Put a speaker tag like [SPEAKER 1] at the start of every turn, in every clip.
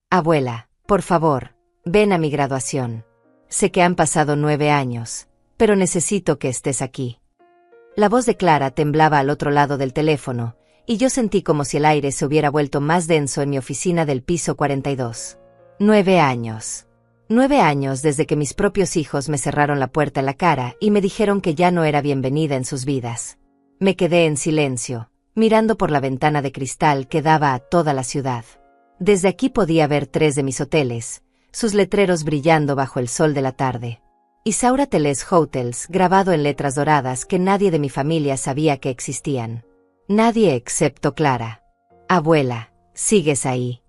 [SPEAKER 1] Abuela, por favor, ven a mi graduación. Sé que han pasado 9 años, pero necesito que estés aquí. La voz de Clara temblaba al otro lado del teléfono, y yo sentí como si el aire se hubiera vuelto más denso en mi oficina del piso 42. 9 años. 9 años desde que mis propios hijos me cerraron la puerta en la cara y me dijeron que ya no era bienvenida en sus vidas. Me quedé en silencio, mirando por la ventana de cristal que daba a toda la ciudad. Desde aquí podía ver 3 de mis hoteles, sus letreros brillando bajo el sol de la tarde. Isaura Teles Hotels, grabado en letras doradas que nadie de mi familia sabía que existían. Nadie excepto Clara. Abuela, ¿sigues ahí?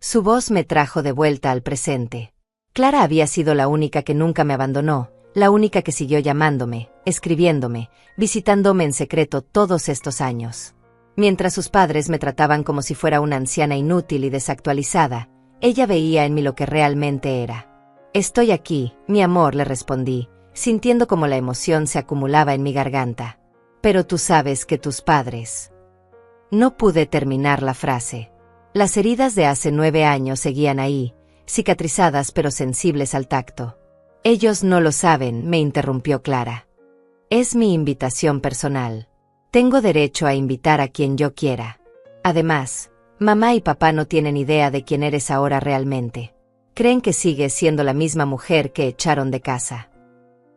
[SPEAKER 1] Su voz me trajo de vuelta al presente. Clara había sido la única que nunca me abandonó, la única que siguió llamándome, escribiéndome, visitándome en secreto todos estos años. Mientras sus padres me trataban como si fuera una anciana inútil y desactualizada, ella veía en mí lo que realmente era. Estoy aquí, mi amor, le respondí, sintiendo como la emoción se acumulaba en mi garganta. Pero tú sabes que tus padres... No pude terminar la frase. Las heridas de hace 9 años seguían ahí, cicatrizadas pero sensibles al tacto. Ellos no lo saben, me interrumpió Clara. Es mi invitación personal. Tengo derecho a invitar a quien yo quiera. Además, mamá y papá no tienen idea de quién eres ahora realmente. Creen que sigues siendo la misma mujer que echaron de casa.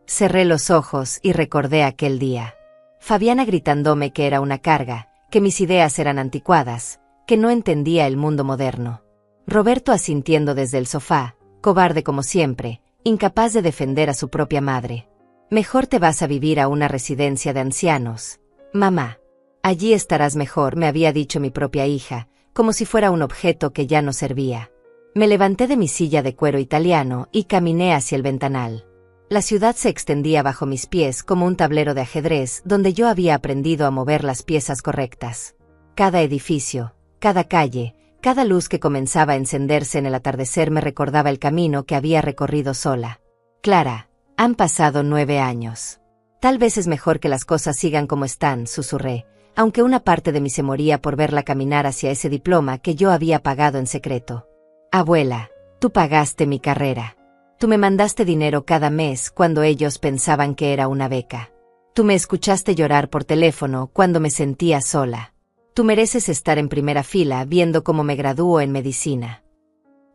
[SPEAKER 1] Cerré los ojos y recordé aquel día. Fabiana gritándome que era una carga, que mis ideas eran anticuadas, que no entendía el mundo moderno. Roberto asintiendo desde el sofá, cobarde como siempre, incapaz de defender a su propia madre. Mejor te vas a vivir a una residencia de ancianos. Mamá. Allí estarás mejor, me había dicho mi propia hija, como si fuera un objeto que ya no servía. Me levanté de mi silla de cuero italiano y caminé hacia el ventanal. La ciudad se extendía bajo mis pies como un tablero de ajedrez donde yo había aprendido a mover las piezas correctas. Cada edificio, cada calle, cada luz que comenzaba a encenderse en el atardecer me recordaba el camino que había recorrido sola. Clara, han pasado 9 años. Tal vez es mejor que las cosas sigan como están, susurré, aunque una parte de mí se moría por verla caminar hacia ese diploma que yo había pagado en secreto. Abuela, tú pagaste mi carrera. Tú me mandaste dinero cada mes cuando ellos pensaban que era una beca. Tú me escuchaste llorar por teléfono cuando me sentía sola. Tú mereces estar en primera fila viendo cómo me gradúo en medicina.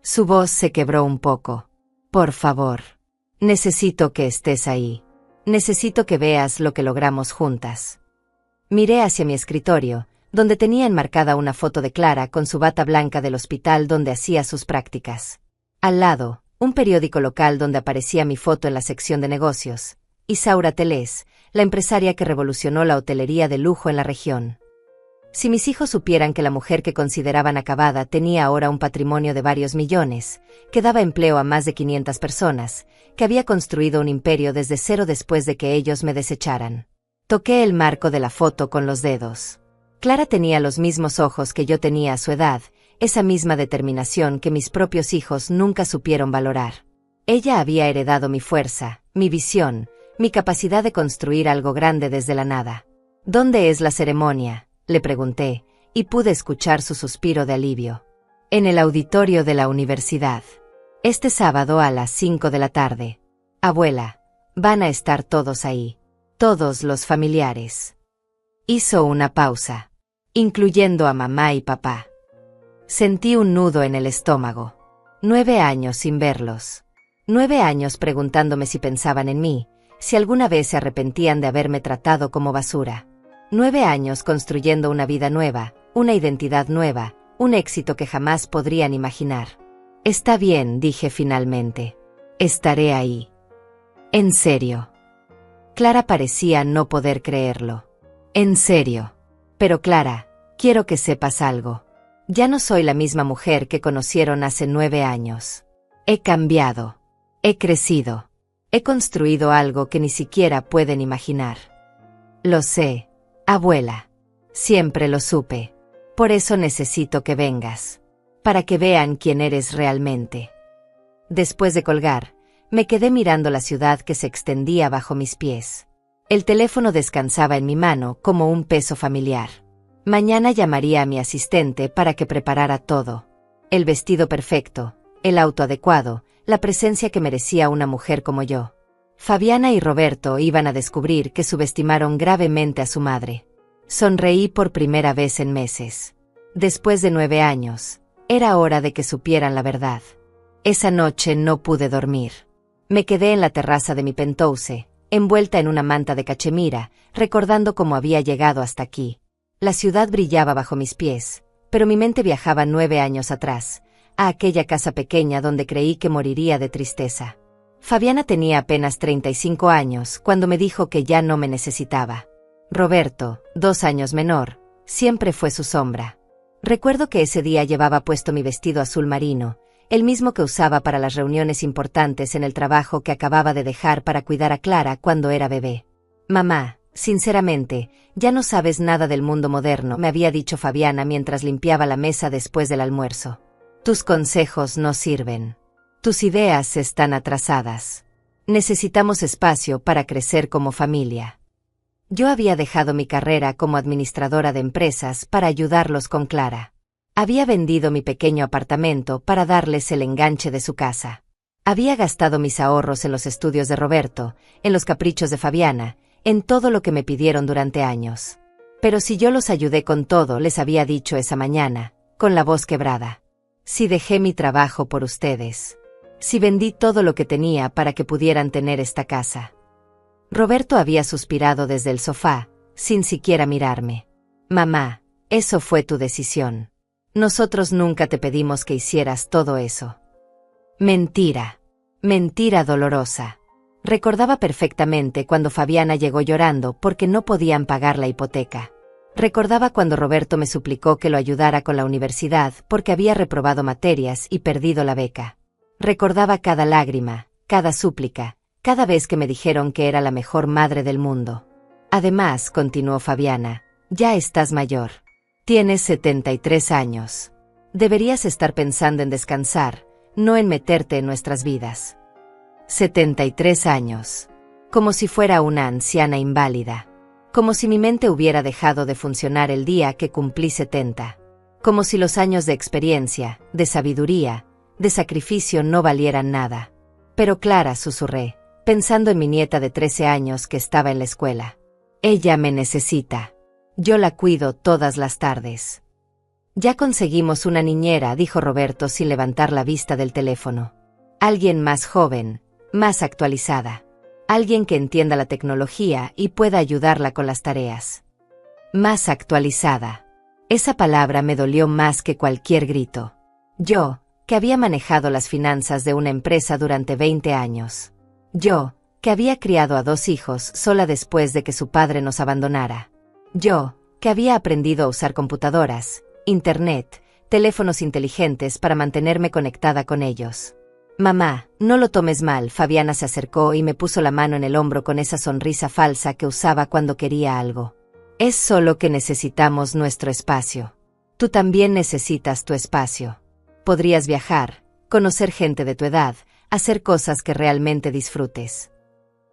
[SPEAKER 1] Su voz se quebró un poco. Por favor. Necesito que estés ahí. Necesito que veas lo que logramos juntas. Miré hacia mi escritorio, donde tenía enmarcada una foto de Clara con su bata blanca del hospital donde hacía sus prácticas. Al lado, un periódico local donde aparecía mi foto en la sección de negocios. Isaura Teles, la empresaria que revolucionó la hotelería de lujo en la región. Si mis hijos supieran que la mujer que consideraban acabada tenía ahora un patrimonio de varios millones, que daba empleo a más de 500 personas, que había construido un imperio desde cero después de que ellos me desecharan. Toqué el marco de la foto con los dedos. Clara tenía los mismos ojos que yo tenía a su edad, esa misma determinación que mis propios hijos nunca supieron valorar. Ella había heredado mi fuerza, mi visión, mi capacidad de construir algo grande desde la nada. ¿Dónde es la ceremonia?, le pregunté, y pude escuchar su suspiro de alivio. En el auditorio de la universidad. Este sábado a las 5 de la tarde. Abuela, van a estar todos ahí. Todos los familiares. Hizo una pausa, incluyendo a mamá y papá. Sentí un nudo en el estómago. 9 años sin verlos. 9 años preguntándome si pensaban en mí, si alguna vez se arrepentían de haberme tratado como basura. 9 años construyendo una vida nueva, una identidad nueva, un éxito que jamás podrían imaginar. Está bien, dije finalmente. Estaré ahí. En serio. Clara parecía no poder creerlo. En serio. Pero Clara, quiero que sepas algo. Ya no soy la misma mujer que conocieron hace 9 años. He cambiado. He crecido. He construido algo que ni siquiera pueden imaginar. Lo sé, abuela. Siempre lo supe. Por eso necesito que vengas. Para que vean quién eres realmente. Después de colgar, me quedé mirando la ciudad que se extendía bajo mis pies. El teléfono descansaba en mi mano como un peso familiar. Mañana llamaría a mi asistente para que preparara todo. El vestido perfecto, el auto adecuado, la presencia que merecía una mujer como yo. Fabiana y Roberto iban a descubrir que subestimaron gravemente a su madre. Sonreí por primera vez en meses. Después de 9 años, era hora de que supieran la verdad. Esa noche no pude dormir. Me quedé en la terraza de mi penthouse, envuelta en una manta de cachemira, recordando cómo había llegado hasta aquí. La ciudad brillaba bajo mis pies, pero mi mente viajaba 9 años atrás, a aquella casa pequeña donde creí que moriría de tristeza. Fabiana tenía apenas 35 años cuando me dijo que ya no me necesitaba. Roberto, 2 años menor, siempre fue su sombra. Recuerdo que ese día llevaba puesto mi vestido azul marino, el mismo que usaba para las reuniones importantes en el trabajo que acababa de dejar para cuidar a Clara cuando era bebé. Mamá, sinceramente, ya no sabes nada del mundo moderno, me había dicho Fabiana mientras limpiaba la mesa después del almuerzo. Tus consejos no sirven. Tus ideas están atrasadas. Necesitamos espacio para crecer como familia. Yo había dejado mi carrera como administradora de empresas para ayudarlos con Clara. Había vendido mi pequeño apartamento para darles el enganche de su casa. Había gastado mis ahorros en los estudios de Roberto, en los caprichos de Fabiana, en todo lo que me pidieron durante años. Pero si yo los ayudé con todo, les había dicho esa mañana, con la voz quebrada. Si dejé mi trabajo por ustedes. Si vendí todo lo que tenía para que pudieran tener esta casa. Roberto había suspirado desde el sofá, sin siquiera mirarme. Mamá, eso fue tu decisión. Nosotros nunca te pedimos que hicieras todo eso. Mentira. Mentira dolorosa. Recordaba perfectamente cuando Fabiana llegó llorando porque no podían pagar la hipoteca. Recordaba cuando Roberto me suplicó que lo ayudara con la universidad porque había reprobado materias y perdido la beca. Recordaba cada lágrima, cada súplica, cada vez que me dijeron que era la mejor madre del mundo. Además, continuó Fabiana, ya estás mayor. Tienes 73 años. Deberías estar pensando en descansar, no en meterte en nuestras vidas. 73 años. Como si fuera una anciana inválida. Como si mi mente hubiera dejado de funcionar el día que cumplí 70. Como si los años de experiencia, de sabiduría, de sacrificio no valieran nada. Pero Clara, susurré, pensando en mi nieta de 13 años que estaba en la escuela. Ella me necesita. Yo la cuido todas las tardes. Ya conseguimos una niñera, dijo Roberto sin levantar la vista del teléfono. Alguien más joven, más actualizada. Alguien que entienda la tecnología y pueda ayudarla con las tareas. Más actualizada. Esa palabra me dolió más que cualquier grito. Yo, que había manejado las finanzas de una empresa durante 20 años. Yo, que había criado a 2 hijos sola después de que su padre nos abandonara. Yo, que había aprendido a usar computadoras, internet, teléfonos inteligentes para mantenerme conectada con ellos. Mamá, no lo tomes mal, Fabiana se acercó y me puso la mano en el hombro con esa sonrisa falsa que usaba cuando quería algo. Es solo que necesitamos nuestro espacio. Tú también necesitas tu espacio. Podrías viajar, conocer gente de tu edad, hacer cosas que realmente disfrutes.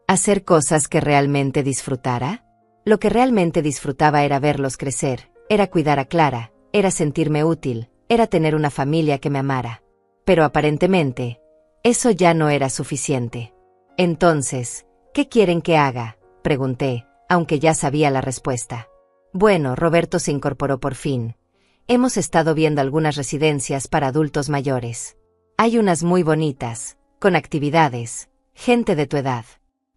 [SPEAKER 1] ¿Hacer cosas que realmente disfrutara? Lo que realmente disfrutaba era verlos crecer, era cuidar a Clara, era sentirme útil, era tener una familia que me amara. Pero aparentemente, eso ya no era suficiente. Entonces, ¿qué quieren que haga?, pregunté, aunque ya sabía la respuesta. Bueno, Roberto se incorporó por fin. Hemos estado viendo algunas residencias para adultos mayores. Hay unas muy bonitas, con actividades, gente de tu edad.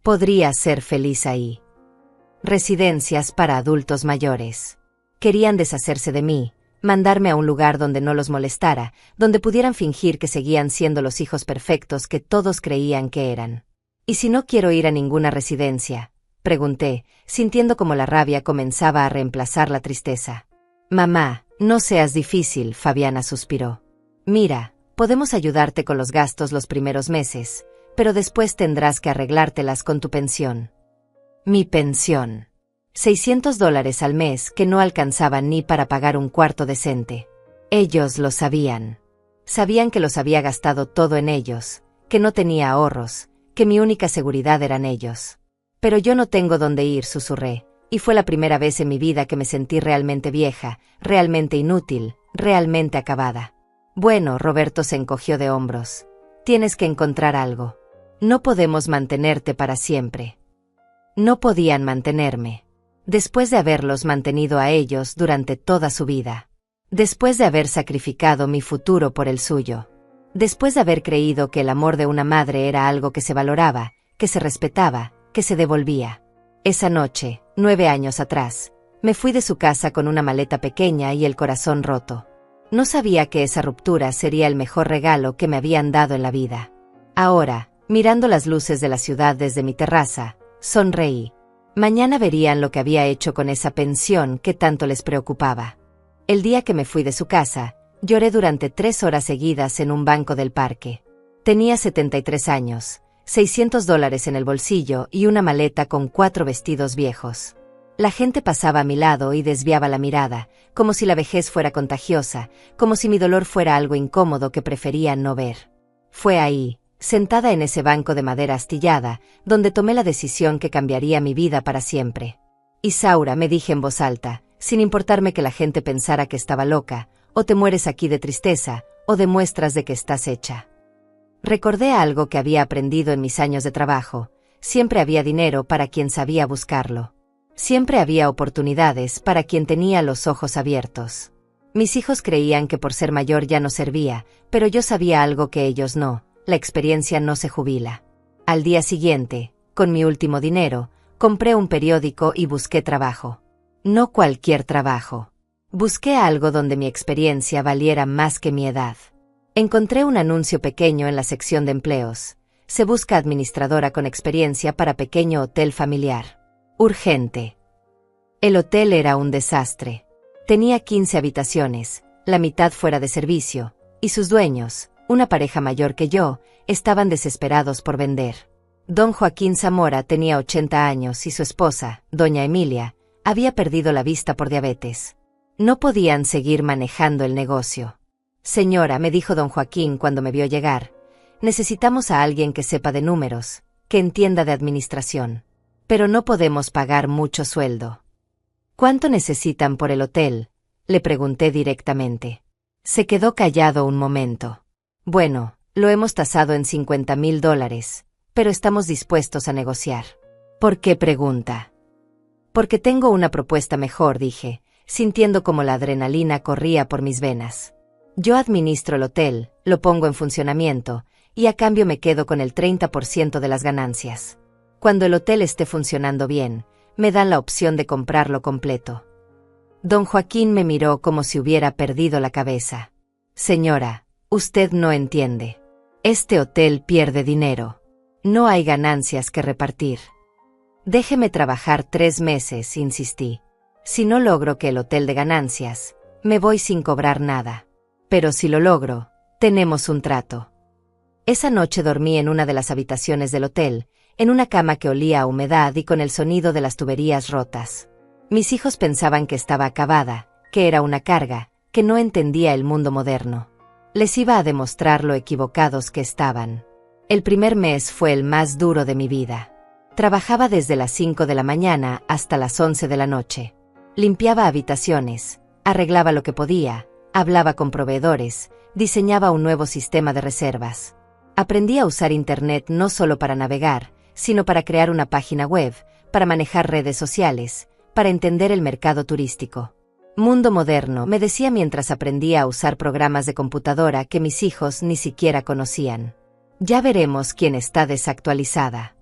[SPEAKER 1] Podrías ser feliz ahí. Residencias para adultos mayores. Querían deshacerse de mí, mandarme a un lugar donde no los molestara, donde pudieran fingir que seguían siendo los hijos perfectos que todos creían que eran. ¿Y si no quiero ir a ninguna residencia?, pregunté, sintiendo como la rabia comenzaba a reemplazar la tristeza. Mamá, no seas difícil, Fabiana suspiró. Mira, podemos ayudarte con los gastos los primeros meses, pero después tendrás que arreglártelas con tu pensión. Mi pensión. $600 al mes que no alcanzaban ni para pagar un cuarto decente. Ellos lo sabían. Sabían que los había gastado todo en ellos, que no tenía ahorros, que mi única seguridad eran ellos. Pero yo no tengo dónde ir, susurré, y fue la primera vez en mi vida que me sentí realmente vieja, realmente inútil, realmente acabada. Bueno, Roberto se encogió de hombros. Tienes que encontrar algo. No podemos mantenerte para siempre. No podían mantenerme. Después de haberlos mantenido a ellos durante toda su vida. Después de haber sacrificado mi futuro por el suyo. Después de haber creído que el amor de una madre era algo que se valoraba, que se respetaba, que se devolvía. Esa noche, 9 años atrás, me fui de su casa con una maleta pequeña y el corazón roto. No sabía que esa ruptura sería el mejor regalo que me habían dado en la vida. Ahora, mirando las luces de la ciudad desde mi terraza, sonreí. Mañana verían lo que había hecho con esa pensión que tanto les preocupaba. El día que me fui de su casa, lloré durante 3 horas seguidas en un banco del parque. Tenía 73 años, $600 en el bolsillo y una maleta con 4 vestidos viejos. La gente pasaba a mi lado y desviaba la mirada, como si la vejez fuera contagiosa, como si mi dolor fuera algo incómodo que prefería no ver. Fue ahí, sentada en ese banco de madera astillada, donde tomé la decisión que cambiaría mi vida para siempre. Isaura, me dije en voz alta, sin importarme que la gente pensara que estaba loca, o te mueres aquí de tristeza, o demuestras de que estás hecha. Recordé algo que había aprendido en mis años de trabajo: siempre había dinero para quien sabía buscarlo. Siempre había oportunidades para quien tenía los ojos abiertos. Mis hijos creían que por ser mayor ya no servía, pero yo sabía algo que ellos no: la experiencia no se jubila. Al día siguiente, con mi último dinero, compré un periódico y busqué trabajo. No cualquier trabajo. Busqué algo donde mi experiencia valiera más que mi edad. Encontré un anuncio pequeño en la sección de empleos. Se busca administradora con experiencia para pequeño hotel familiar. Urgente. El hotel era un desastre. Tenía 15 habitaciones, la mitad fuera de servicio, y sus dueños, una pareja mayor que yo, estaban desesperados por vender. Don Joaquín Zamora tenía 80 años y su esposa, doña Emilia, había perdido la vista por diabetes. No podían seguir manejando el negocio. Señora, me dijo don Joaquín cuando me vio llegar, necesitamos a alguien que sepa de números, que entienda de administración. Pero no podemos pagar mucho sueldo. ¿Cuánto necesitan por el hotel?, le pregunté directamente. Se quedó callado un momento. Bueno, lo hemos tasado en $50,000, pero estamos dispuestos a negociar. ¿Por qué pregunta? Porque tengo una propuesta mejor, dije, sintiendo como la adrenalina corría por mis venas. Yo administro el hotel, lo pongo en funcionamiento, y a cambio me quedo con el 30% de las ganancias. Cuando el hotel esté funcionando bien, me dan la opción de comprarlo completo. Don Joaquín me miró como si hubiera perdido la cabeza. Señora, usted no entiende. Este hotel pierde dinero. No hay ganancias que repartir. Déjeme trabajar 3 meses, insistí. Si no logro que el hotel dé ganancias, me voy sin cobrar nada. Pero si lo logro, tenemos un trato. Esa noche dormí en una de las habitaciones del hotel, en una cama que olía a humedad y con el sonido de las tuberías rotas. Mis hijos pensaban que estaba acabada, que era una carga, que no entendía el mundo moderno. Les iba a demostrar lo equivocados que estaban. El primer mes fue el más duro de mi vida. Trabajaba desde las 5 de la mañana hasta las 11 de la noche. Limpiaba habitaciones, arreglaba lo que podía, hablaba con proveedores, diseñaba un nuevo sistema de reservas. Aprendí a usar Internet no solo para navegar, sino para crear una página web, para manejar redes sociales, para entender el mercado turístico. Mundo moderno, me decía mientras aprendía a usar programas de computadora que mis hijos ni siquiera conocían. Ya veremos quién está desactualizada.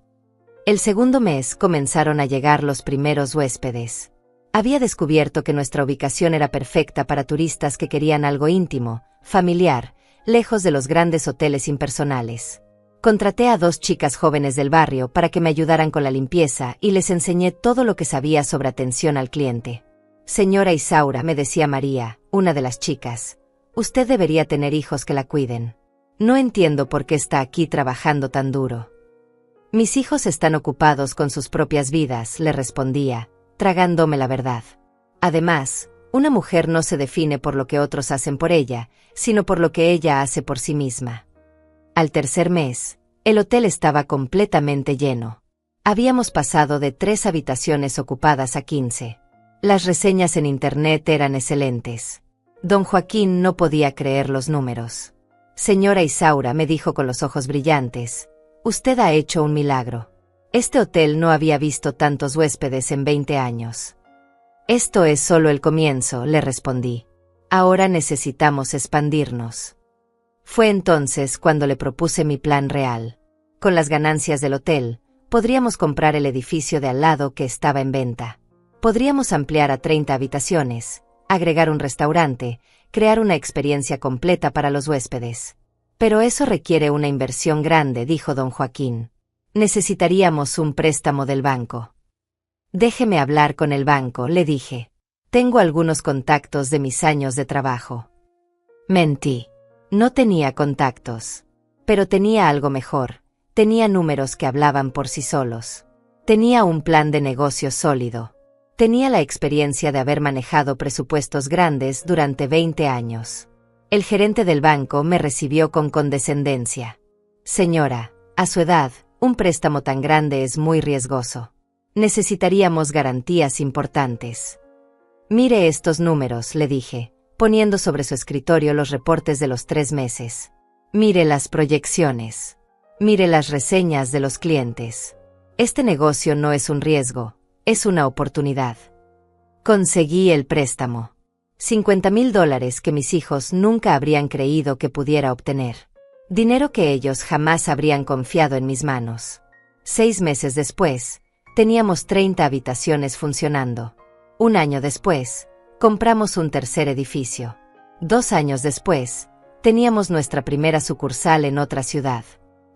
[SPEAKER 1] El segundo mes comenzaron a llegar los primeros huéspedes. Había descubierto que nuestra ubicación era perfecta para turistas que querían algo íntimo, familiar, lejos de los grandes hoteles impersonales. Contraté a 2 chicas jóvenes del barrio para que me ayudaran con la limpieza y les enseñé todo lo que sabía sobre atención al cliente. Señora Isaura, me decía María, una de las chicas, usted debería tener hijos que la cuiden. No entiendo por qué está aquí trabajando tan duro. Mis hijos están ocupados con sus propias vidas, le respondía, tragándome la verdad. Además, una mujer no se define por lo que otros hacen por ella, sino por lo que ella hace por sí misma. Al tercer mes, el hotel estaba completamente lleno. Habíamos pasado de 3 habitaciones ocupadas a 15. Las reseñas en Internet eran excelentes. Don Joaquín no podía creer los números. Señora Isaura, me dijo con los ojos brillantes, usted ha hecho un milagro. Este hotel no había visto tantos huéspedes en 20 años. Esto es solo el comienzo, le respondí. Ahora necesitamos expandirnos. Fue entonces cuando le propuse mi plan real. Con las ganancias del hotel, podríamos comprar el edificio de al lado que estaba en venta. Podríamos ampliar a 30 habitaciones, agregar un restaurante, crear una experiencia completa para los huéspedes. Pero eso requiere una inversión grande, dijo don Joaquín. Necesitaríamos un préstamo del banco. Déjeme hablar con el banco, le dije. Tengo algunos contactos de mis años de trabajo. Mentí. No tenía contactos. Pero tenía algo mejor. Tenía números que hablaban por sí solos. Tenía un plan de negocio sólido. Tenía la experiencia de haber manejado presupuestos grandes durante 20 años. El gerente del banco me recibió con condescendencia. Señora, a su edad, un préstamo tan grande es muy riesgoso. Necesitaríamos garantías importantes. Mire estos números, le dije, poniendo sobre su escritorio los reportes de los 3 meses. Mire las proyecciones. Mire las reseñas de los clientes. Este negocio no es un riesgo, es una oportunidad. Conseguí el préstamo. $50,000 que mis hijos nunca habrían creído que pudiera obtener. Dinero que ellos jamás habrían confiado en mis manos. 6 meses después, teníamos 30 habitaciones funcionando. 1 año después, compramos un tercer edificio. 2 años después, teníamos nuestra primera sucursal en otra ciudad.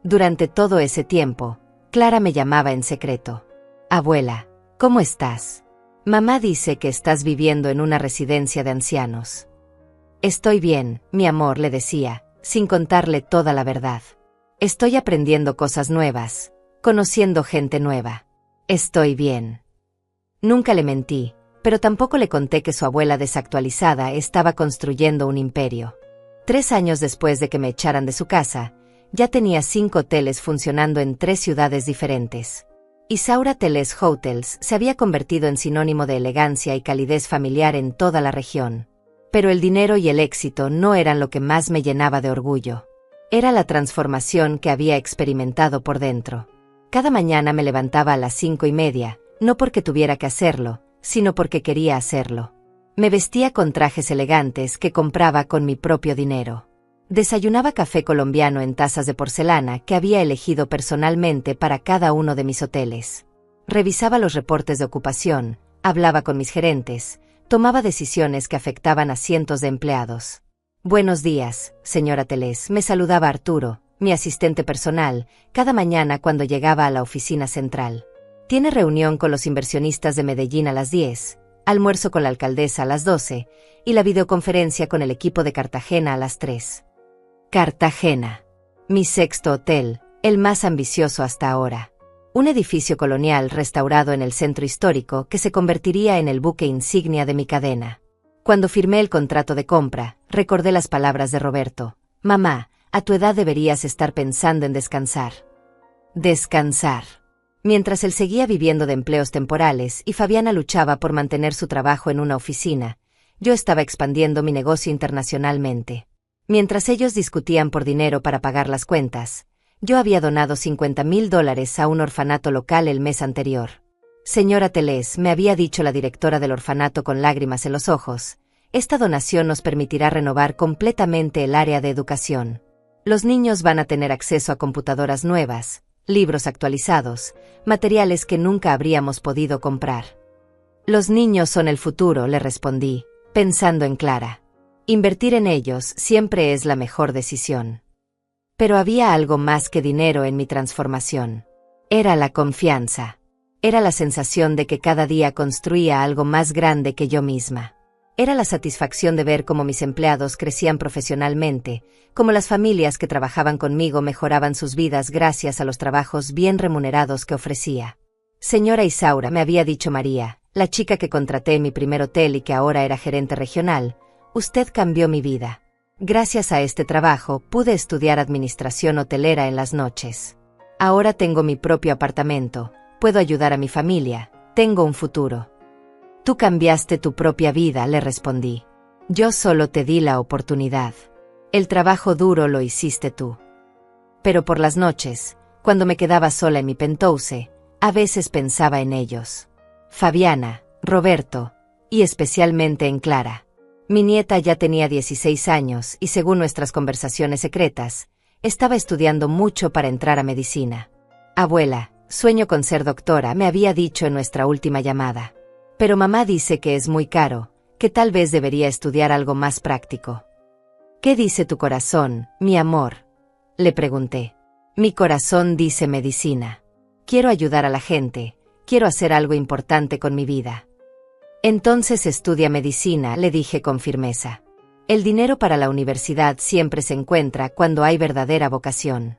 [SPEAKER 1] Durante todo ese tiempo, Clara me llamaba en secreto. Abuela, ¿cómo estás? Mamá dice que estás viviendo en una residencia de ancianos. Estoy bien, mi amor, le decía, sin contarle toda la verdad. Estoy aprendiendo cosas nuevas, conociendo gente nueva. Estoy bien. Nunca le mentí, pero tampoco le conté que su abuela desactualizada estaba construyendo un imperio. 3 años después de que me echaran de su casa, ya tenía 5 hoteles funcionando en 3 ciudades diferentes. Isaura Teles Hotels se había convertido en sinónimo de elegancia y calidez familiar en toda la región. Pero el dinero y el éxito no eran lo que más me llenaba de orgullo. Era la transformación que había experimentado por dentro. Cada mañana me levantaba a las 5:30, no porque tuviera que hacerlo, sino porque quería hacerlo. Me vestía con trajes elegantes que compraba con mi propio dinero. Desayunaba café colombiano en tazas de porcelana que había elegido personalmente para cada uno de mis hoteles. Revisaba los reportes de ocupación, hablaba con mis gerentes, tomaba decisiones que afectaban a cientos de empleados. Buenos días, señora Teles, me saludaba Arturo, mi asistente personal, cada mañana cuando llegaba a la oficina central. Tiene reunión con los inversionistas de Medellín a las 10, almuerzo con la alcaldesa a las 12 y la videoconferencia con el equipo de Cartagena a las 3. Cartagena. Mi 6º hotel, el más ambicioso hasta ahora. Un edificio colonial restaurado en el centro histórico que se convertiría en el buque insignia de mi cadena. Cuando firmé el contrato de compra, recordé las palabras de Roberto. Mamá, a tu edad deberías estar pensando en descansar. Descansar. Mientras él seguía viviendo de empleos temporales y Fabiana luchaba por mantener su trabajo en una oficina, yo estaba expandiendo mi negocio internacionalmente. Mientras ellos discutían por dinero para pagar las cuentas, yo había donado $50,000 a un orfanato local el mes anterior. Señora Teles, me había dicho la directora del orfanato con lágrimas en los ojos, esta donación nos permitirá renovar completamente el área de educación. Los niños van a tener acceso a computadoras nuevas, libros actualizados, materiales que nunca habríamos podido comprar. Los niños son el futuro, le respondí, pensando en Clara. Invertir en ellos siempre es la mejor decisión. Pero había algo más que dinero en mi transformación. Era la confianza. Era la sensación de que cada día construía algo más grande que yo misma. Era la satisfacción de ver cómo mis empleados crecían profesionalmente, cómo las familias que trabajaban conmigo mejoraban sus vidas gracias a los trabajos bien remunerados que ofrecía. Señora Isaura, me había dicho María, la chica que contraté en mi primer hotel y que ahora era gerente regional, usted cambió mi vida. Gracias a este trabajo pude estudiar administración hotelera en las noches. Ahora tengo mi propio apartamento, puedo ayudar a mi familia, tengo un futuro. Tú cambiaste tu propia vida, le respondí. Yo solo te di la oportunidad. El trabajo duro lo hiciste tú. Pero por las noches, cuando me quedaba sola en mi penthouse, a veces pensaba en ellos. Fabiana, Roberto, y especialmente en Clara. Mi nieta ya tenía 16 años y, según nuestras conversaciones secretas, estaba estudiando mucho para entrar a medicina. Abuela, sueño con ser doctora, me había dicho en nuestra última llamada. Pero mamá dice que es muy caro, que tal vez debería estudiar algo más práctico. ¿Qué dice tu corazón, mi amor?, le pregunté. Mi corazón dice medicina. Quiero ayudar a la gente, quiero hacer algo importante con mi vida. Entonces estudia medicina, le dije con firmeza. El dinero para la universidad siempre se encuentra cuando hay verdadera vocación.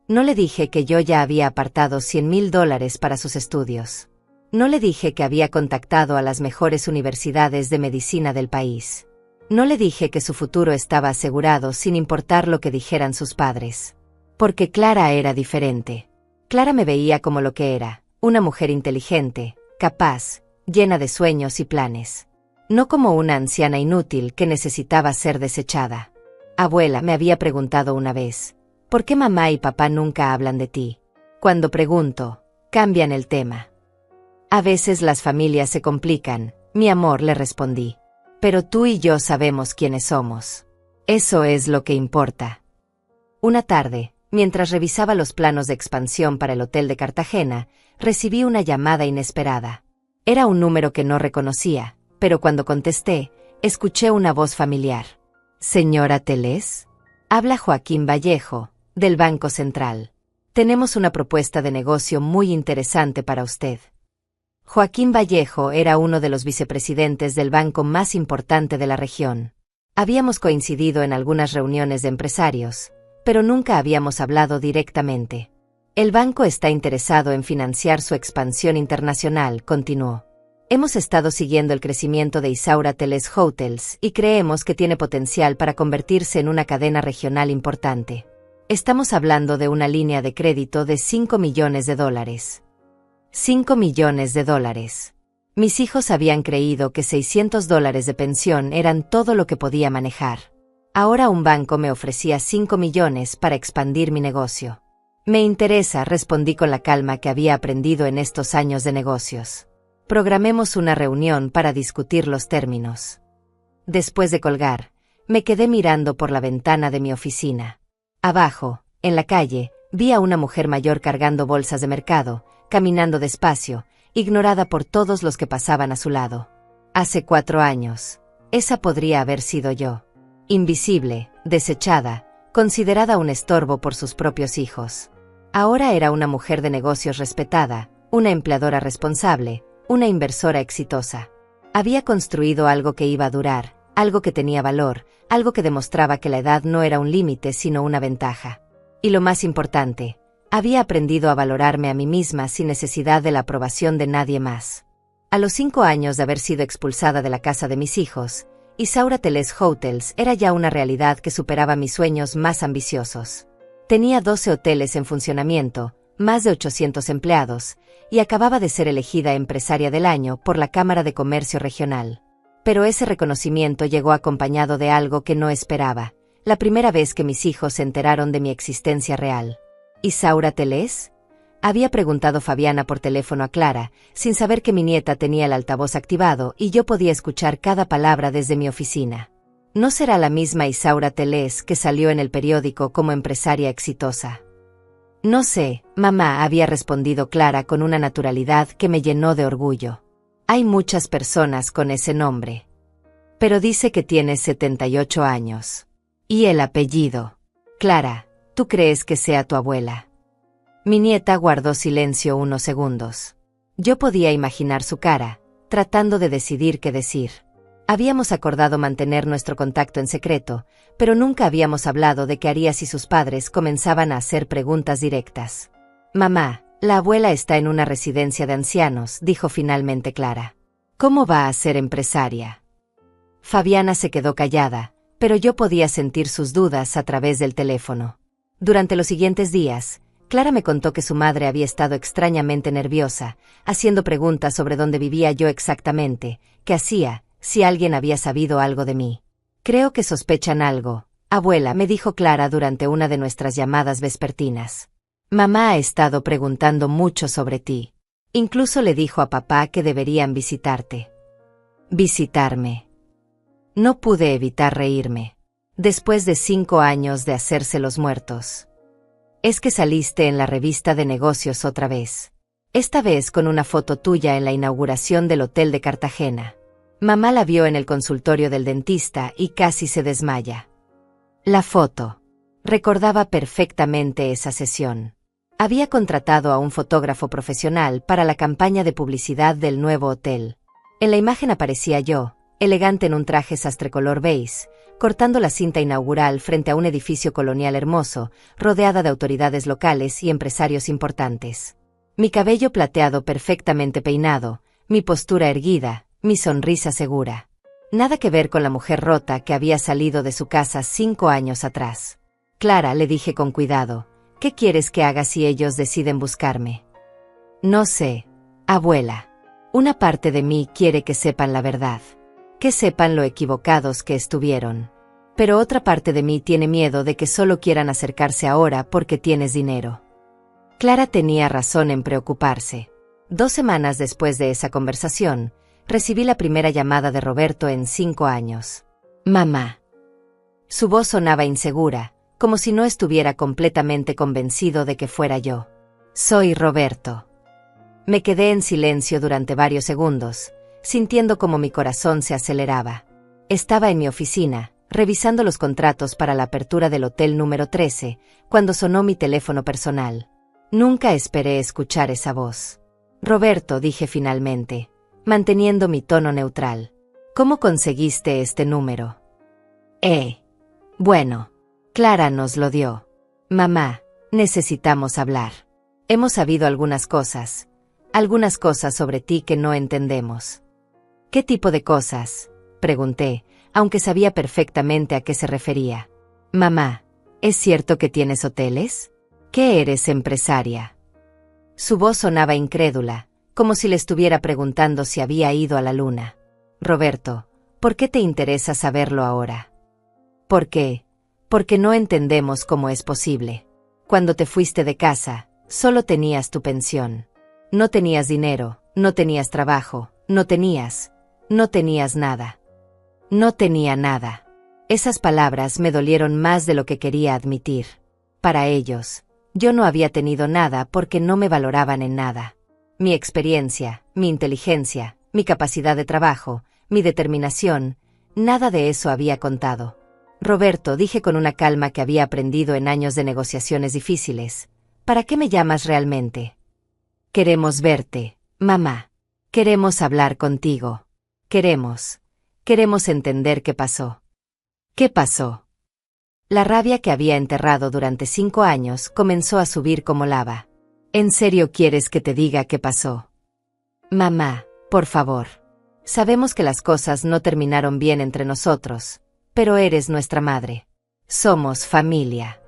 [SPEAKER 1] No le dije que yo ya había apartado $100,000 para sus estudios. No le dije que había contactado a las mejores universidades de medicina del país. No le dije que su futuro estaba asegurado sin importar lo que dijeran sus padres. Porque Clara era diferente. Clara me veía como lo que era, una mujer inteligente, capaz, llena de sueños y planes. No como una anciana inútil que necesitaba ser desechada. Abuela, me había preguntado una vez, ¿por qué mamá y papá nunca hablan de ti? Cuando pregunto, cambian el tema. A veces las familias se complican, mi amor, le respondí. Pero tú y yo sabemos quiénes somos. Eso es lo que importa. Una tarde, mientras revisaba los planos de expansión para el hotel de Cartagena, recibí una llamada inesperada. Era un número que no reconocía, pero cuando contesté, escuché una voz familiar. Señora Telés, habla Joaquín Vallejo, del Banco Central. Tenemos una propuesta de negocio muy interesante para usted. Joaquín Vallejo era uno de los vicepresidentes del banco más importante de la región. Habíamos coincidido en algunas reuniones de empresarios, pero nunca habíamos hablado directamente. El banco está interesado en financiar su expansión internacional, continuó. Hemos estado siguiendo el crecimiento de Isaura Telés Hotels y creemos que tiene potencial para convertirse en una cadena regional importante. Estamos hablando de una línea de crédito de $5 millones. $5 millones. Mis hijos habían creído que $600 de pensión eran todo lo que podía manejar. Ahora un banco me ofrecía 5 millones para expandir mi negocio. Me interesa, respondí con la calma que había aprendido en estos años de negocios. Programemos una reunión para discutir los términos. Después de colgar, me quedé mirando por la ventana de mi oficina. Abajo, en la calle, vi a una mujer mayor cargando bolsas de mercado, caminando despacio, ignorada por todos los que pasaban a su lado. Hace 4 años, esa podría haber sido yo. Invisible, desechada, considerada un estorbo por sus propios hijos. Ahora era una mujer de negocios respetada, una empleadora responsable, una inversora exitosa. Había construido algo que iba a durar, algo que tenía valor, algo que demostraba que la edad no era un límite sino una ventaja. Y lo más importante, había aprendido a valorarme a mí misma sin necesidad de la aprobación de nadie más. A los 5 años de haber sido expulsada de la casa de mis hijos, Isaura Telés Hotels era ya una realidad que superaba mis sueños más ambiciosos. Tenía 12 hoteles en funcionamiento, más de 800 empleados, y acababa de ser elegida empresaria del año por la Cámara de Comercio Regional. Pero ese reconocimiento llegó acompañado de algo que no esperaba, la primera vez que mis hijos se enteraron de mi existencia real. ¿Isaura Telés?, había preguntado Fabiana por teléfono a Clara, sin saber que mi nieta tenía el altavoz activado y yo podía escuchar cada palabra desde mi oficina. ¿No será la misma Isaura Telés que salió en el periódico como empresaria exitosa? No sé, mamá, había respondido Clara con una naturalidad que me llenó de orgullo. Hay muchas personas con ese nombre. Pero dice que tienes 78 años. ¿Y el apellido? Clara, ¿tú crees que sea tu abuela? Mi nieta guardó silencio unos segundos. Yo podía imaginar su cara, tratando de decidir qué decir. Habíamos acordado mantener nuestro contacto en secreto, pero nunca habíamos hablado de qué haría si sus padres comenzaban a hacer preguntas directas. Mamá, la abuela está en una residencia de ancianos, dijo finalmente Clara. ¿Cómo va a ser empresaria? Fabiana se quedó callada, pero yo podía sentir sus dudas a través del teléfono. Durante los siguientes días, Clara me contó que su madre había estado extrañamente nerviosa, haciendo preguntas sobre dónde vivía yo exactamente, qué hacía, si alguien había sabido algo de mí. Creo que sospechan algo, abuela, me dijo Clara durante una de nuestras llamadas vespertinas. Mamá ha estado preguntando mucho sobre ti. Incluso le dijo a papá que deberían visitarte. ¿Visitarme? No pude evitar reírme. Después de 5 años de hacerse los muertos. Es que saliste en la revista de negocios otra vez. Esta vez con una foto tuya en la inauguración del hotel de Cartagena. Mamá la vio en el consultorio del dentista y casi se desmaya. La foto. Recordaba perfectamente esa sesión. Había contratado a un fotógrafo profesional para la campaña de publicidad del nuevo hotel. En la imagen aparecía yo, elegante en un traje sastre color beige, cortando la cinta inaugural frente a un edificio colonial hermoso, rodeada de autoridades locales y empresarios importantes. Mi cabello plateado perfectamente peinado, mi postura erguida, mi sonrisa segura. Nada que ver con la mujer rota que había salido de su casa 5 años atrás. Clara, le dije con cuidado, ¿qué quieres que haga si ellos deciden buscarme? No sé, abuela. Una parte de mí quiere que sepan la verdad. Que sepan lo equivocados que estuvieron. Pero otra parte de mí tiene miedo de que solo quieran acercarse ahora porque tienes dinero. Clara tenía razón en preocuparse. 2 semanas después de esa conversación, recibí la primera llamada de Roberto en 5 años. Mamá. Su voz sonaba insegura, como si no estuviera completamente convencido de que fuera yo. Soy Roberto. Me quedé en silencio durante varios segundos, sintiendo como mi corazón se aceleraba. Estaba en mi oficina, revisando los contratos para la apertura del hotel número 13, cuando sonó mi teléfono personal. Nunca esperé escuchar esa voz. Roberto, dije finalmente, manteniendo mi tono neutral. ¿Cómo conseguiste este número? Bueno, Clara nos lo dio. Mamá, necesitamos hablar. Hemos sabido algunas cosas sobre ti que no entendemos. ¿Qué tipo de cosas? Pregunté, aunque sabía perfectamente a qué se refería. Mamá, ¿es cierto que tienes hoteles? ¿Que eres empresaria? Su voz sonaba incrédula, como si le estuviera preguntando si había ido a la luna. Roberto, ¿por qué te interesa saberlo ahora? ¿Por qué? Porque no entendemos cómo es posible. Cuando te fuiste de casa, solo tenías tu pensión. No tenías dinero, no tenías trabajo, no tenías nada. No tenía nada. Esas palabras me dolieron más de lo que quería admitir. Para ellos, yo no había tenido nada porque no me valoraban en nada. Mi experiencia, mi inteligencia, mi capacidad de trabajo, mi determinación, nada de eso había contado. Roberto, dije con una calma que había aprendido en años de negociaciones difíciles, ¿para qué me llamas realmente? Queremos verte, mamá. Queremos hablar contigo. Queremos entender qué pasó. ¿Qué pasó? La rabia que había enterrado durante 5 años comenzó a subir como lava. ¿En serio quieres que te diga qué pasó? Mamá, por favor. Sabemos que las cosas no terminaron bien entre nosotros, pero eres nuestra madre. Somos familia.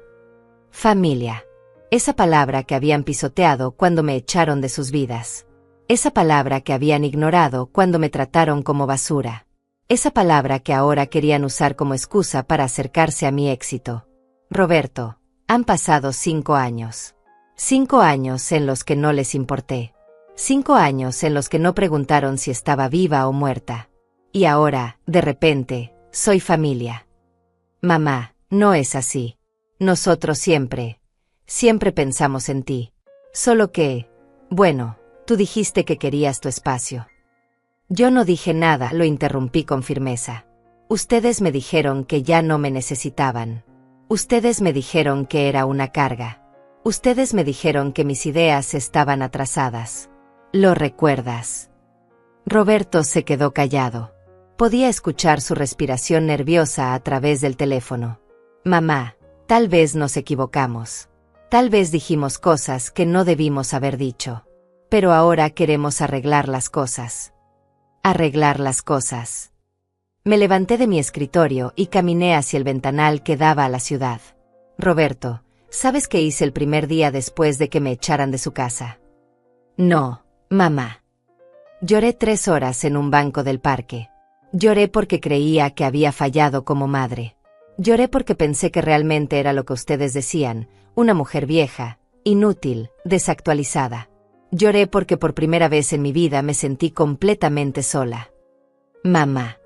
[SPEAKER 1] Familia. Esa palabra que habían pisoteado cuando me echaron de sus vidas. Esa palabra que habían ignorado cuando me trataron como basura. Esa palabra que ahora querían usar como excusa para acercarse a mi éxito. Roberto, han pasado 5 años. 5 años en los que no les importé. 5 años en los que no preguntaron si estaba viva o muerta. Y ahora, de repente, soy familia. Mamá, no es así. Nosotros siempre pensamos en ti. Solo que, bueno, tú dijiste que querías tu espacio. Yo no dije nada, lo interrumpí con firmeza. Ustedes me dijeron que ya no me necesitaban. Ustedes me dijeron que era una carga. Ustedes me dijeron que mis ideas estaban atrasadas. ¿Lo recuerdas? Roberto se quedó callado. Podía escuchar su respiración nerviosa a través del teléfono. Mamá, tal vez nos equivocamos. Tal vez dijimos cosas que no debimos haber dicho. Pero ahora queremos arreglar las cosas. Arreglar las cosas. Me levanté de mi escritorio y caminé hacia el ventanal que daba a la ciudad. Roberto, ¿sabes qué hice el primer día después de que me echaran de su casa? No, mamá. Lloré 3 horas en un banco del parque. Lloré porque creía que había fallado como madre. Lloré porque pensé que realmente era lo que ustedes decían, una mujer vieja, inútil, desactualizada. Lloré porque por primera vez en mi vida me sentí completamente sola. Mamá.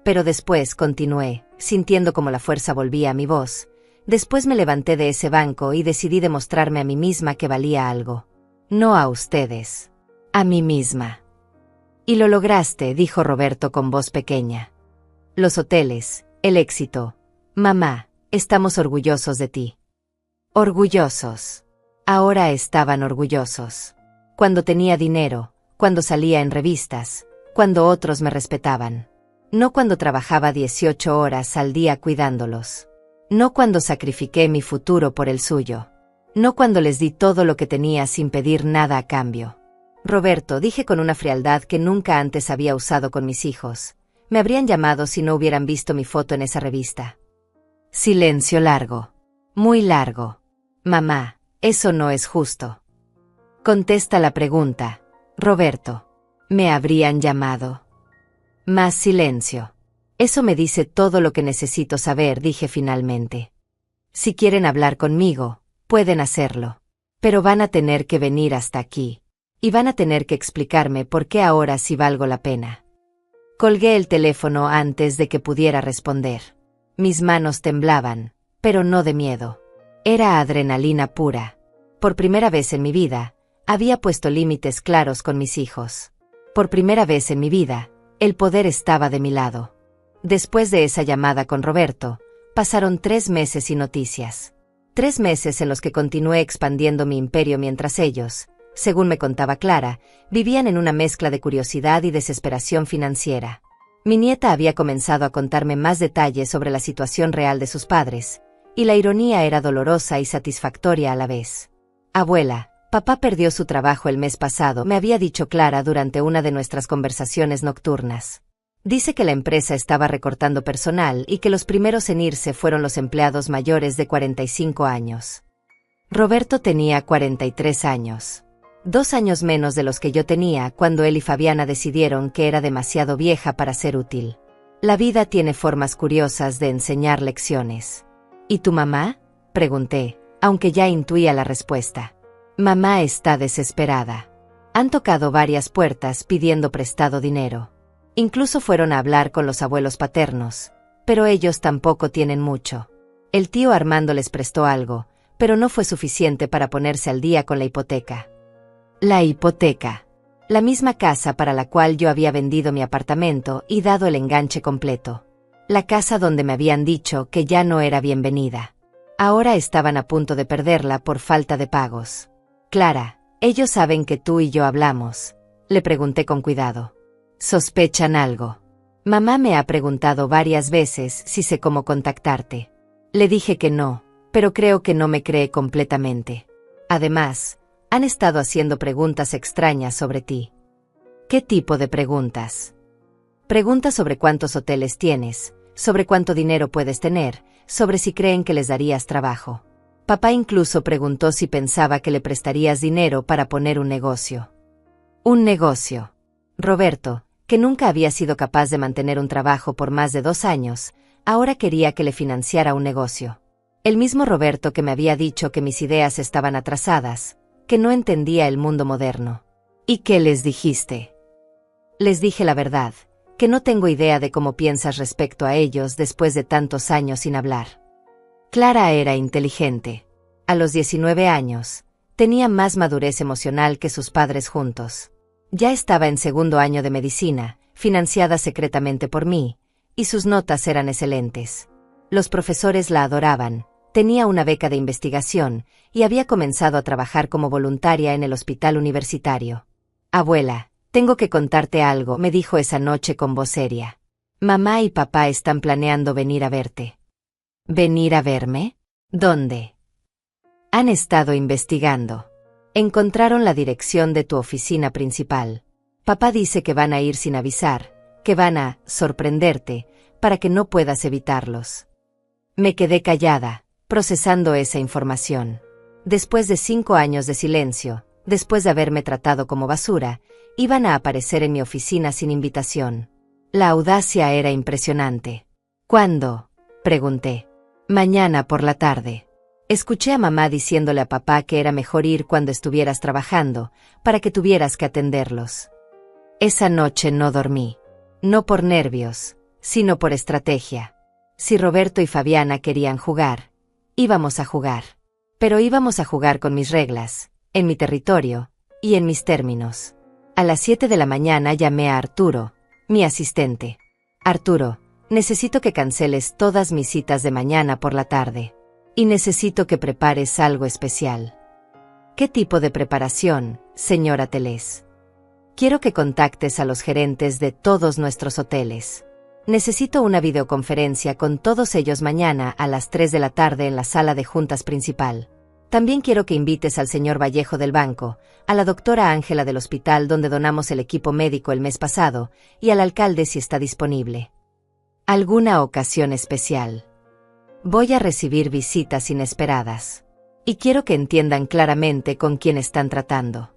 [SPEAKER 1] Pero después continué, sintiendo como la fuerza volvía a mi voz. Después me levanté de ese banco y decidí demostrarme a mí misma que valía algo. No a ustedes. A mí misma. Y lo lograste, dijo Roberto con voz pequeña. Los hoteles, el éxito. Mamá, estamos orgullosos de ti. Orgullosos. Ahora estaban orgullosos. Cuando tenía dinero, cuando salía en revistas, cuando otros me respetaban. No cuando trabajaba 18 horas al día cuidándolos. No cuando sacrifiqué mi futuro por el suyo. No cuando les di todo lo que tenía sin pedir nada a cambio. Roberto, dije con una frialdad que nunca antes había usado con mis hijos. Me habrían llamado si no hubieran visto mi foto en esa revista. Silencio largo. Muy largo. Mamá, eso no es justo. Contesta la pregunta, Roberto. ¿Me habrían llamado? Más silencio. Eso me dice todo lo que necesito saber, dije finalmente. Si quieren hablar conmigo, pueden hacerlo. Pero van a tener que venir hasta aquí. Y van a tener que explicarme por qué ahora sí valgo la pena. Colgué el teléfono antes de que pudiera responder. Mis manos temblaban, pero no de miedo. Era adrenalina pura. Por primera vez en mi vida, había puesto límites claros con mis hijos. Por primera vez en mi vida, el poder estaba de mi lado. Después de esa llamada con Roberto, pasaron 3 meses sin noticias. 3 meses en los que continué expandiendo mi imperio mientras ellos, según me contaba Clara, vivían en una mezcla de curiosidad y desesperación financiera. Mi nieta había comenzado a contarme más detalles sobre la situación real de sus padres, y la ironía era dolorosa y satisfactoria a la vez. Abuela, papá perdió su trabajo el mes pasado, me había dicho Clara durante una de nuestras conversaciones nocturnas. Dice que la empresa estaba recortando personal y que los primeros en irse fueron los empleados mayores de 45 años. Roberto tenía 43 años. 2 años menos de los que yo tenía cuando él y Fabiana decidieron que era demasiado vieja para ser útil. La vida tiene formas curiosas de enseñar lecciones. ¿Y tu mamá? Pregunté, aunque ya intuía la respuesta. Mamá está desesperada. Han tocado varias puertas pidiendo prestado dinero. Incluso fueron a hablar con los abuelos paternos, pero ellos tampoco tienen mucho. El tío Armando les prestó algo, pero no fue suficiente para ponerse al día con la hipoteca. La hipoteca. La misma casa para la cual yo había vendido mi apartamento y dado el enganche completo. La casa donde me habían dicho que ya no era bienvenida. Ahora estaban a punto de perderla por falta de pagos. Clara, ellos saben que tú y yo hablamos. Le pregunté con cuidado. ¿Sospechan algo? Mamá me ha preguntado varias veces si sé cómo contactarte. Le dije que no, pero creo que no me cree completamente. Además, han estado haciendo preguntas extrañas sobre ti. ¿Qué tipo de preguntas? Preguntas sobre cuántos hoteles tienes, sobre cuánto dinero puedes tener, sobre si creen que les darías trabajo. Papá incluso preguntó si pensaba que le prestarías dinero para poner un negocio. Un negocio. Roberto, que nunca había sido capaz de mantener un trabajo por más de 2 años, ahora quería que le financiara un negocio. El mismo Roberto que me había dicho que mis ideas estaban atrasadas, que no entendía el mundo moderno. ¿Y qué les dijiste? Les dije la verdad, que no tengo idea de cómo piensas respecto a ellos después de tantos años sin hablar. Clara era inteligente. A los 19 años, tenía más madurez emocional que sus padres juntos. Ya estaba en 2º año de medicina, financiada secretamente por mí, y sus notas eran excelentes. Los profesores la adoraban. Tenía una beca de investigación y había comenzado a trabajar como voluntaria en el hospital universitario. Abuela, tengo que contarte algo, me dijo esa noche con voz seria. Mamá y papá están planeando venir a verte. ¿Venir a verme? ¿Dónde? Han estado investigando. Encontraron la dirección de tu oficina principal. Papá dice que van a ir sin avisar, que van a sorprenderte, para que no puedas evitarlos. Me quedé callada, procesando esa información. Después de 5 años de silencio, después de haberme tratado como basura, iban a aparecer en mi oficina sin invitación. La audacia era impresionante. ¿Cuándo?, pregunté. Mañana por la tarde. Escuché a mamá diciéndole a papá que era mejor ir cuando estuvieras trabajando, para que tuvieras que atenderlos. Esa noche no dormí. No por nervios, sino por estrategia. Si Roberto y Fabiana querían jugar, íbamos a jugar. Pero íbamos a jugar con mis reglas, en mi territorio, y en mis términos. A las 7 de la mañana llamé a Arturo, mi asistente. Arturo, necesito que canceles todas mis citas de mañana por la tarde. Y necesito que prepares algo especial. ¿Qué tipo de preparación, señora Telés? Quiero que contactes a los gerentes de todos nuestros hoteles. Necesito una videoconferencia con todos ellos mañana a las 3 de la tarde en la sala de juntas principal. También quiero que invites al señor Vallejo del banco, a la doctora Ángela del hospital donde donamos el equipo médico el mes pasado, y al alcalde si está disponible. ¿Alguna ocasión especial? Voy a recibir visitas inesperadas. Y quiero que entiendan claramente con quién están tratando.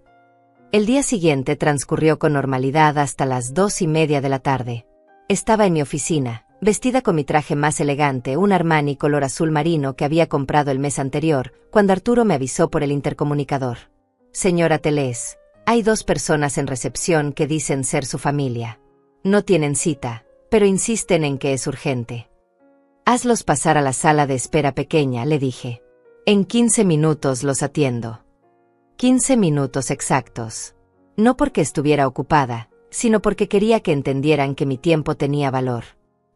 [SPEAKER 1] El día siguiente transcurrió con normalidad hasta las 2:30 de la tarde. Estaba en mi oficina, vestida con mi traje más elegante, un Armani color azul marino que había comprado el mes anterior, cuando Arturo me avisó por el intercomunicador. Señora Telés, hay 2 personas en recepción que dicen ser su familia. No tienen cita, pero insisten en que es urgente. Hazlos pasar a la sala de espera pequeña, le dije. En 15 minutos los atiendo. 15 minutos exactos. No porque estuviera ocupada, sino porque quería que entendieran que mi tiempo tenía valor.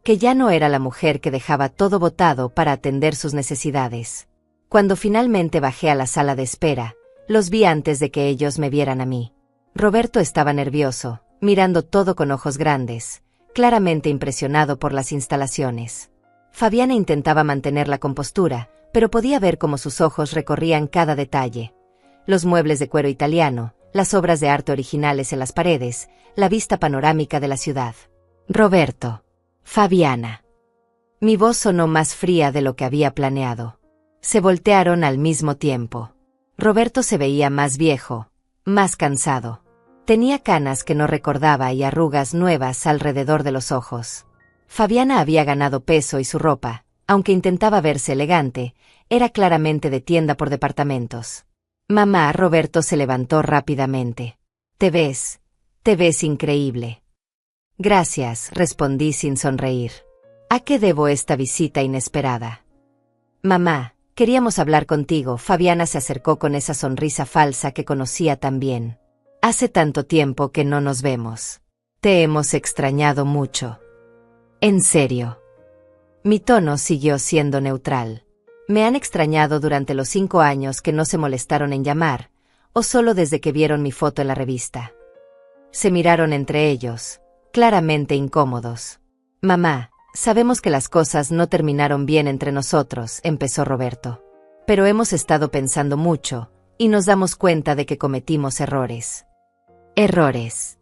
[SPEAKER 1] Que ya no era la mujer que dejaba todo botado para atender sus necesidades. Cuando finalmente bajé a la sala de espera, los vi antes de que ellos me vieran a mí. Roberto estaba nervioso, mirando todo con ojos grandes, claramente impresionado por las instalaciones. Fabiana intentaba mantener la compostura, pero podía ver cómo sus ojos recorrían cada detalle. Los muebles de cuero italiano, las obras de arte originales en las paredes, la vista panorámica de la ciudad. Roberto. Fabiana. Mi voz sonó más fría de lo que había planeado. Se voltearon al mismo tiempo. Roberto se veía más viejo, más cansado. Tenía canas que no recordaba y arrugas nuevas alrededor de los ojos. Fabiana había ganado peso y su ropa, aunque intentaba verse elegante, era claramente de tienda por departamentos. Mamá, Roberto se levantó rápidamente. Te ves increíble. Gracias, respondí sin sonreír. ¿A qué debo esta visita inesperada? Mamá, queríamos hablar contigo. Fabiana se acercó con esa sonrisa falsa que conocía tan bien. Hace tanto tiempo que no nos vemos. Te hemos extrañado mucho. ¿En serio? Mi tono siguió siendo neutral. Me han extrañado durante los 5 años que no se molestaron en llamar, o solo desde que vieron mi foto en la revista. Se miraron entre ellos, claramente incómodos. Mamá, sabemos que las cosas no terminaron bien entre nosotros, empezó Roberto. Pero hemos estado pensando mucho, y nos damos cuenta de que cometimos errores. ¿Errores?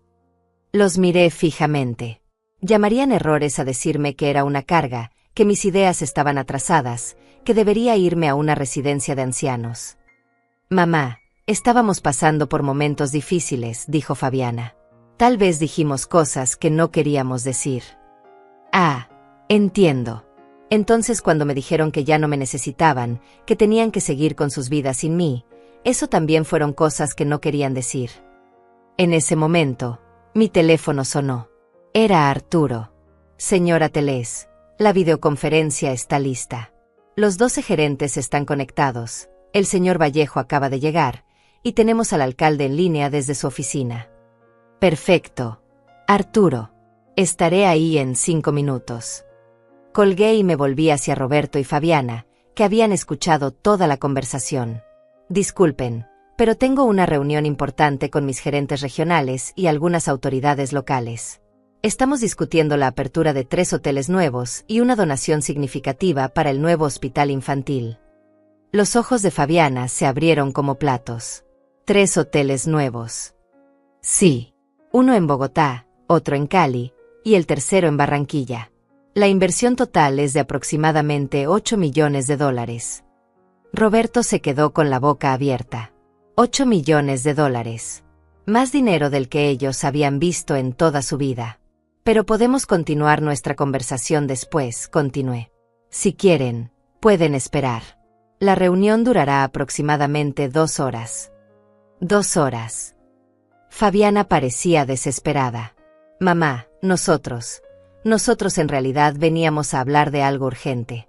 [SPEAKER 1] Los miré fijamente. Llamarían errores a decirme que era una carga, que mis ideas estaban atrasadas, que debería irme a una residencia de ancianos. Mamá, estábamos pasando por momentos difíciles, dijo Fabiana. Tal vez dijimos cosas que no queríamos decir. Ah, entiendo. Entonces cuando me dijeron que ya no me necesitaban, que tenían que seguir con sus vidas sin mí, eso también fueron cosas que no querían decir. En ese momento, mi teléfono sonó. Era Arturo. Señora Telés, la videoconferencia está lista. Los 12 gerentes están conectados, el señor Vallejo acaba de llegar, y tenemos al alcalde en línea desde su oficina. Perfecto. Arturo. Estaré ahí en 5 minutos. Colgué y me volví hacia Roberto y Fabiana, que habían escuchado toda la conversación. Disculpen, pero tengo una reunión importante con mis gerentes regionales y algunas autoridades locales. Estamos discutiendo la apertura de 3 hoteles nuevos y una donación significativa para el nuevo hospital infantil. Los ojos de Fabiana se abrieron como platos. 3 hoteles nuevos. Sí. Uno en Bogotá, otro en Cali, y el tercero en Barranquilla. La inversión total es de aproximadamente $8 millones. Roberto se quedó con la boca abierta. $8 millones. Más dinero del que ellos habían visto en toda su vida. Pero podemos continuar nuestra conversación después, continué. Si quieren, pueden esperar. La reunión durará aproximadamente 2 horas. 2 horas. Fabiana parecía desesperada. Mamá, nosotros en realidad veníamos a hablar de algo urgente.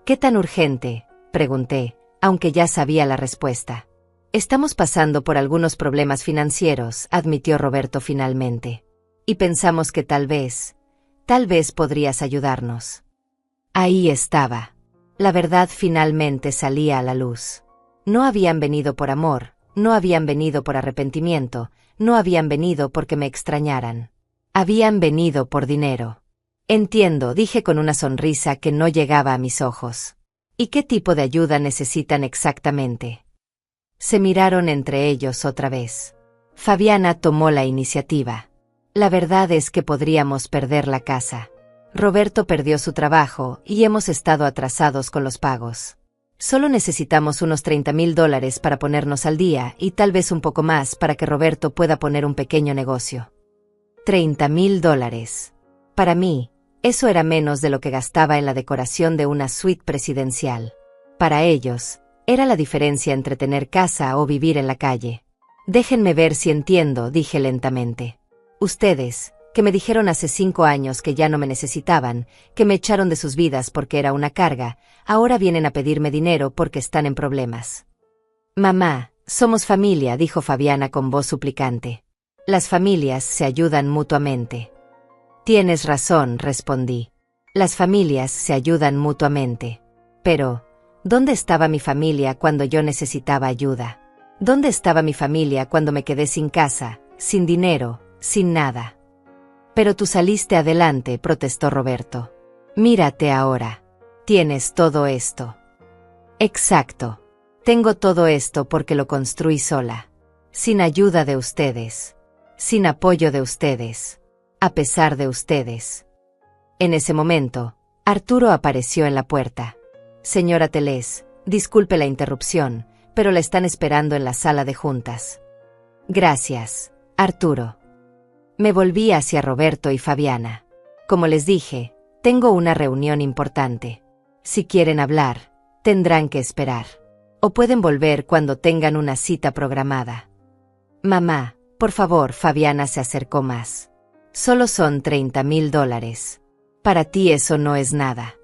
[SPEAKER 1] ¿Qué tan urgente?, pregunté, aunque ya sabía la respuesta. Estamos pasando por algunos problemas financieros, admitió Roberto finalmente. Y pensamos que tal vez podrías ayudarnos. Ahí estaba. La verdad finalmente salía a la luz. No habían venido por amor, no habían venido por arrepentimiento, no habían venido porque me extrañaran. Habían venido por dinero. Entiendo, dije con una sonrisa que no llegaba a mis ojos. ¿Y qué tipo de ayuda necesitan exactamente? Se miraron entre ellos otra vez. Fabiana tomó la iniciativa. La verdad es que podríamos perder la casa. Roberto perdió su trabajo y hemos estado atrasados con los pagos. Solo necesitamos unos $30,000 para ponernos al día y tal vez un poco más para que Roberto pueda poner un pequeño negocio. $30,000. Para mí, eso era menos de lo que gastaba en la decoración de una suite presidencial. Para ellos, era la diferencia entre tener casa o vivir en la calle. Déjenme ver si entiendo, dije lentamente. Ustedes, que me dijeron hace 5 años que ya no me necesitaban, que me echaron de sus vidas porque era una carga, ahora vienen a pedirme dinero porque están en problemas. Mamá, somos familia, dijo Fabiana con voz suplicante. Las familias se ayudan mutuamente. Tienes razón, respondí. Las familias se ayudan mutuamente. Pero, ¿dónde estaba mi familia cuando yo necesitaba ayuda? ¿Dónde estaba mi familia cuando me quedé sin casa, sin dinero, sin nada? Pero tú saliste adelante, protestó Roberto. Mírate ahora. Tienes todo esto. Exacto. Tengo todo esto porque lo construí sola. Sin ayuda de ustedes. Sin apoyo de ustedes. A pesar de ustedes. En ese momento, Arturo apareció en la puerta. Señora Telés, disculpe la interrupción, pero la están esperando en la sala de juntas. Gracias, Arturo. Me volví hacia Roberto y Fabiana. Como les dije, tengo una reunión importante. Si quieren hablar, tendrán que esperar. O pueden volver cuando tengan una cita programada. Mamá, por favor, Fabiana se acercó más. Solo son $30,000. Para ti eso no es nada.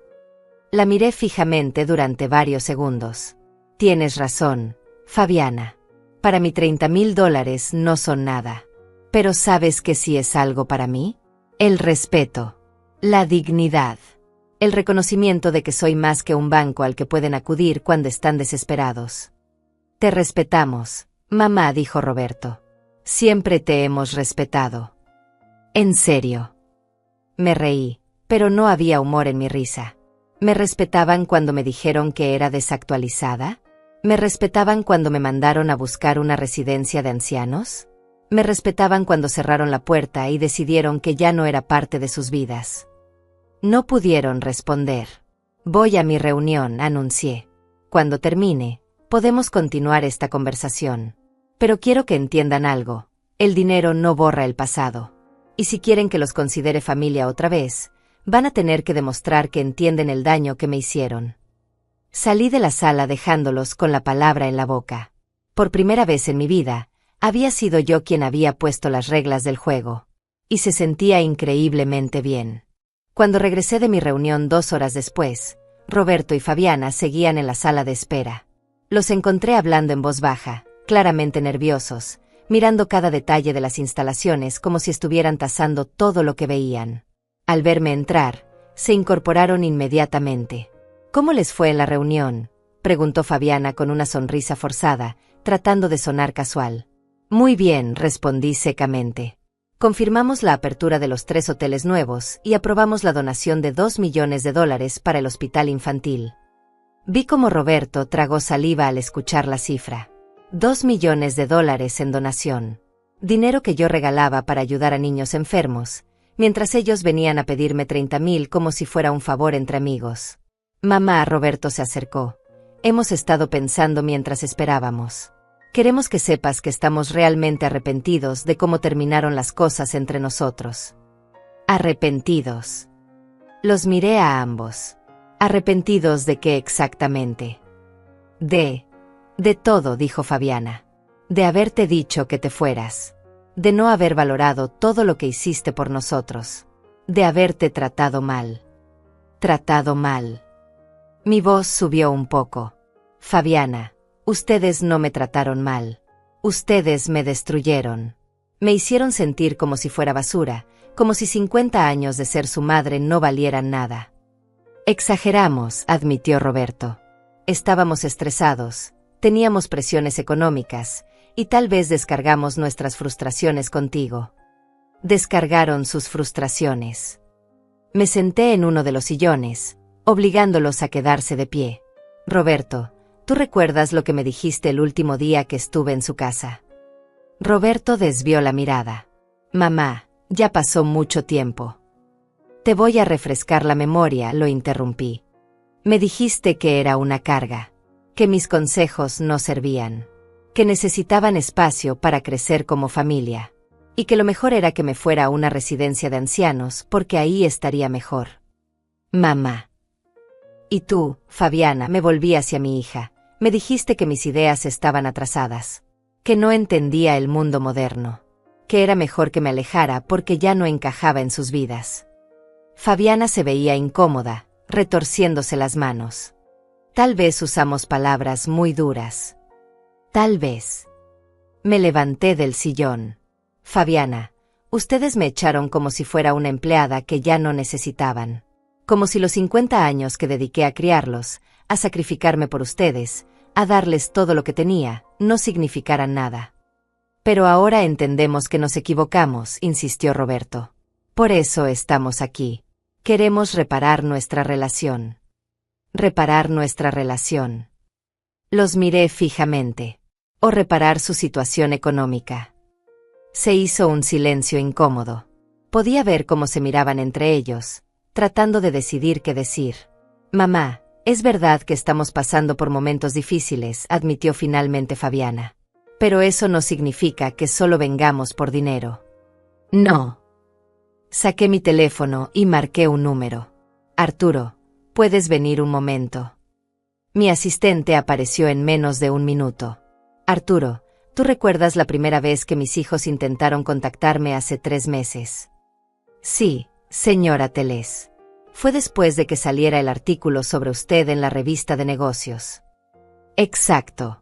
[SPEAKER 1] La miré fijamente durante varios segundos. Tienes razón, Fabiana. Para mí $30,000 no son nada. Pero ¿sabes qué sí es algo para mí? El respeto. La dignidad. El reconocimiento de que soy más que un banco al que pueden acudir cuando están desesperados. Te respetamos, mamá, dijo Roberto. Siempre te hemos respetado. ¿En serio? Me reí, pero no había humor en mi risa. ¿Me respetaban cuando me dijeron que era desactualizada? ¿Me respetaban cuando me mandaron a buscar una residencia de ancianos? ¿Me respetaban cuando cerraron la puerta y decidieron que ya no era parte de sus vidas? No pudieron responder. Voy a mi reunión, anuncié. Cuando termine, podemos continuar esta conversación. Pero quiero que entiendan algo. El dinero no borra el pasado. Y si quieren que los considere familia otra vez, van a tener que demostrar que entienden el daño que me hicieron. Salí de la sala dejándolos con la palabra en la boca. Por primera vez en mi vida, había sido yo quien había puesto las reglas del juego. Y se sentía increíblemente bien. Cuando regresé de mi reunión 2 horas después, Roberto y Fabiana seguían en la sala de espera. Los encontré hablando en voz baja, claramente nerviosos, mirando cada detalle de las instalaciones como si estuvieran tasando todo lo que veían. Al verme entrar, se incorporaron inmediatamente. ¿Cómo les fue en la reunión?, preguntó Fabiana con una sonrisa forzada, tratando de sonar casual. Muy bien, respondí secamente. Confirmamos la apertura de los 3 hoteles nuevos y aprobamos la donación de $2 millones para el hospital infantil. Vi cómo Roberto tragó saliva al escuchar la cifra. $2 millones en donación. Dinero que yo regalaba para ayudar a niños enfermos, mientras ellos venían a pedirme 30,000 como si fuera un favor entre amigos. Mamá, Roberto se acercó. Hemos estado pensando mientras esperábamos. Queremos que sepas que estamos realmente arrepentidos de cómo terminaron las cosas entre nosotros. Arrepentidos. Los miré a ambos. ¿Arrepentidos de qué exactamente? De todo, dijo Fabiana. De haberte dicho que te fueras. De no haber valorado todo lo que hiciste por nosotros. De haberte tratado mal. Tratado mal. Mi voz subió un poco. Fabiana, ustedes no me trataron mal. Ustedes me destruyeron. Me hicieron sentir como si fuera basura, como si 50 años de ser su madre no valieran nada. Exageramos, admitió Roberto. Estábamos estresados, teníamos presiones económicas, y tal vez descargamos nuestras frustraciones contigo. Descargaron sus frustraciones. Me senté en uno de los sillones, obligándolos a quedarse de pie. Roberto, ¿tú recuerdas lo que me dijiste el último día que estuve en su casa? Roberto desvió la mirada. Mamá, ya pasó mucho tiempo. Te voy a refrescar la memoria, lo interrumpí. Me dijiste que era una carga, que mis consejos no servían, que necesitaban espacio para crecer como familia, y que lo mejor era que me fuera a una residencia de ancianos porque ahí estaría mejor. Mamá. Y tú, Fabiana, me volví hacia mi hija. Me dijiste que mis ideas estaban atrasadas, que no entendía el mundo moderno, que era mejor que me alejara porque ya no encajaba en sus vidas. Fabiana se veía incómoda, retorciéndose las manos. Tal vez usamos palabras muy duras. Tal vez. Me levanté del sillón. Fabiana, ustedes me echaron como si fuera una empleada que ya no necesitaban. Como si los 50 años que dediqué a criarlos, a sacrificarme por ustedes, a darles todo lo que tenía, no significaran nada. Pero ahora entendemos que nos equivocamos, insistió Roberto. Por eso estamos aquí. Queremos reparar nuestra relación. Reparar nuestra relación. Los miré fijamente. O reparar su situación económica. Se hizo un silencio incómodo. Podía ver cómo se miraban entre ellos, tratando de decidir qué decir. Mamá, es verdad que estamos pasando por momentos difíciles, admitió finalmente Fabiana. Pero eso no significa que solo vengamos por dinero. No. Saqué mi teléfono y marqué un número. Arturo, ¿puedes venir un momento? Mi asistente apareció en menos de un minuto. Arturo, ¿tú recuerdas la primera vez que mis hijos intentaron contactarme hace 3 meses? Sí, señora Teles. Fue después de que saliera el artículo sobre usted en la revista de negocios. Exacto.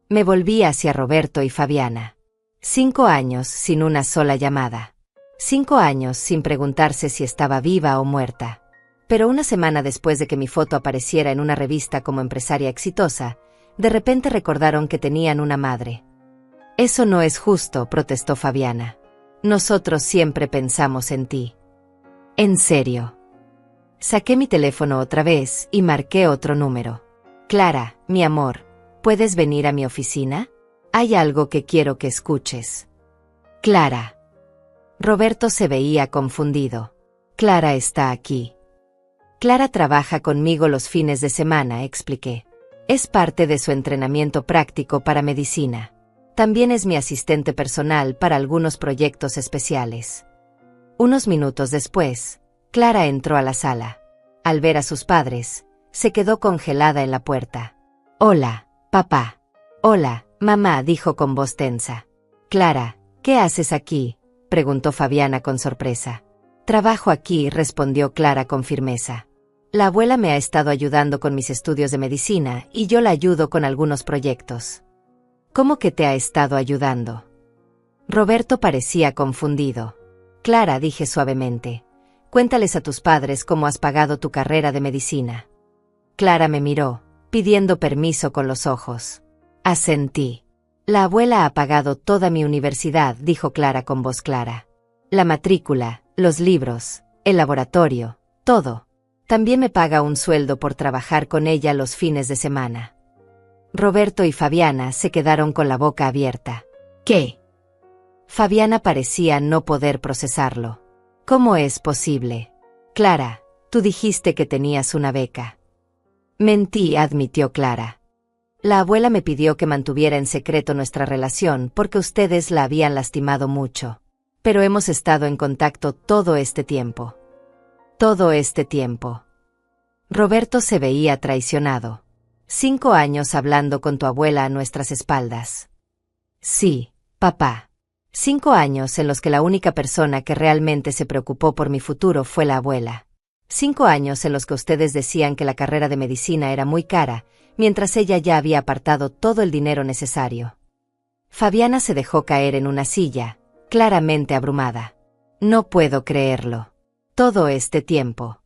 [SPEAKER 1] Me volví hacia Roberto y Fabiana. 5 años sin una sola llamada. 5 años sin preguntarse si estaba viva o muerta. Pero una semana después de que mi foto apareciera en una revista como empresaria exitosa, de repente recordaron que tenían una madre. Eso no es justo, protestó Fabiana. Nosotros siempre pensamos en ti. En serio. Saqué mi teléfono otra vez y marqué otro número. Clara, mi amor, ¿puedes venir a mi oficina? Hay algo que quiero que escuches. Clara. Roberto se veía confundido. Clara está aquí. Clara trabaja conmigo los fines de semana, expliqué. Es parte de su entrenamiento práctico para medicina. También es mi asistente personal para algunos proyectos especiales. Unos minutos después, Clara entró a la sala. Al ver a sus padres, se quedó congelada en la puerta. Hola, papá. Hola, mamá, dijo con voz tensa. Clara, ¿qué haces aquí?, preguntó Fabiana con sorpresa. Trabajo aquí, respondió Clara con firmeza. La abuela me ha estado ayudando con mis estudios de medicina y yo la ayudo con algunos proyectos. ¿Cómo que te ha estado ayudando? Roberto parecía confundido. Clara, dije suavemente, cuéntales a tus padres cómo has pagado tu carrera de medicina. Clara me miró, pidiendo permiso con los ojos. Asentí. La abuela ha pagado toda mi universidad, dijo Clara con voz clara. La matrícula, los libros, el laboratorio, todo. También me paga un sueldo por trabajar con ella los fines de semana. Roberto y Fabiana se quedaron con la boca abierta. ¿Qué? Fabiana parecía no poder procesarlo. ¿Cómo es posible? Clara, tú dijiste que tenías una beca. Mentí, admitió Clara. La abuela me pidió que mantuviera en secreto nuestra relación porque ustedes la habían lastimado mucho. Pero hemos estado en contacto todo este tiempo. Todo este tiempo. Roberto se veía traicionado. 5 años hablando con tu abuela a nuestras espaldas. Sí, papá. 5 años en los que la única persona que realmente se preocupó por mi futuro fue la abuela. 5 años en los que ustedes decían que la carrera de medicina era muy cara, mientras ella ya había apartado todo el dinero necesario. Fabiana se dejó caer en una silla, claramente abrumada. No puedo creerlo. Todo este tiempo,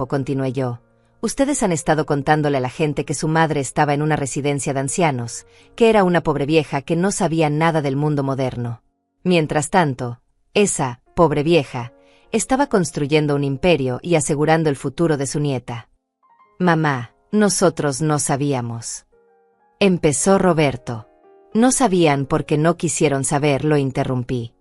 [SPEAKER 1] continué yo. Ustedes han estado contándole a la gente que su madre estaba en una residencia de ancianos, que era una pobre vieja que no sabía nada del mundo moderno. Mientras tanto, esa pobre vieja estaba construyendo un imperio y asegurando el futuro de su nieta. Mamá, nosotros no sabíamos. Empezó Roberto. No sabían porque no quisieron saber, lo interrumpí.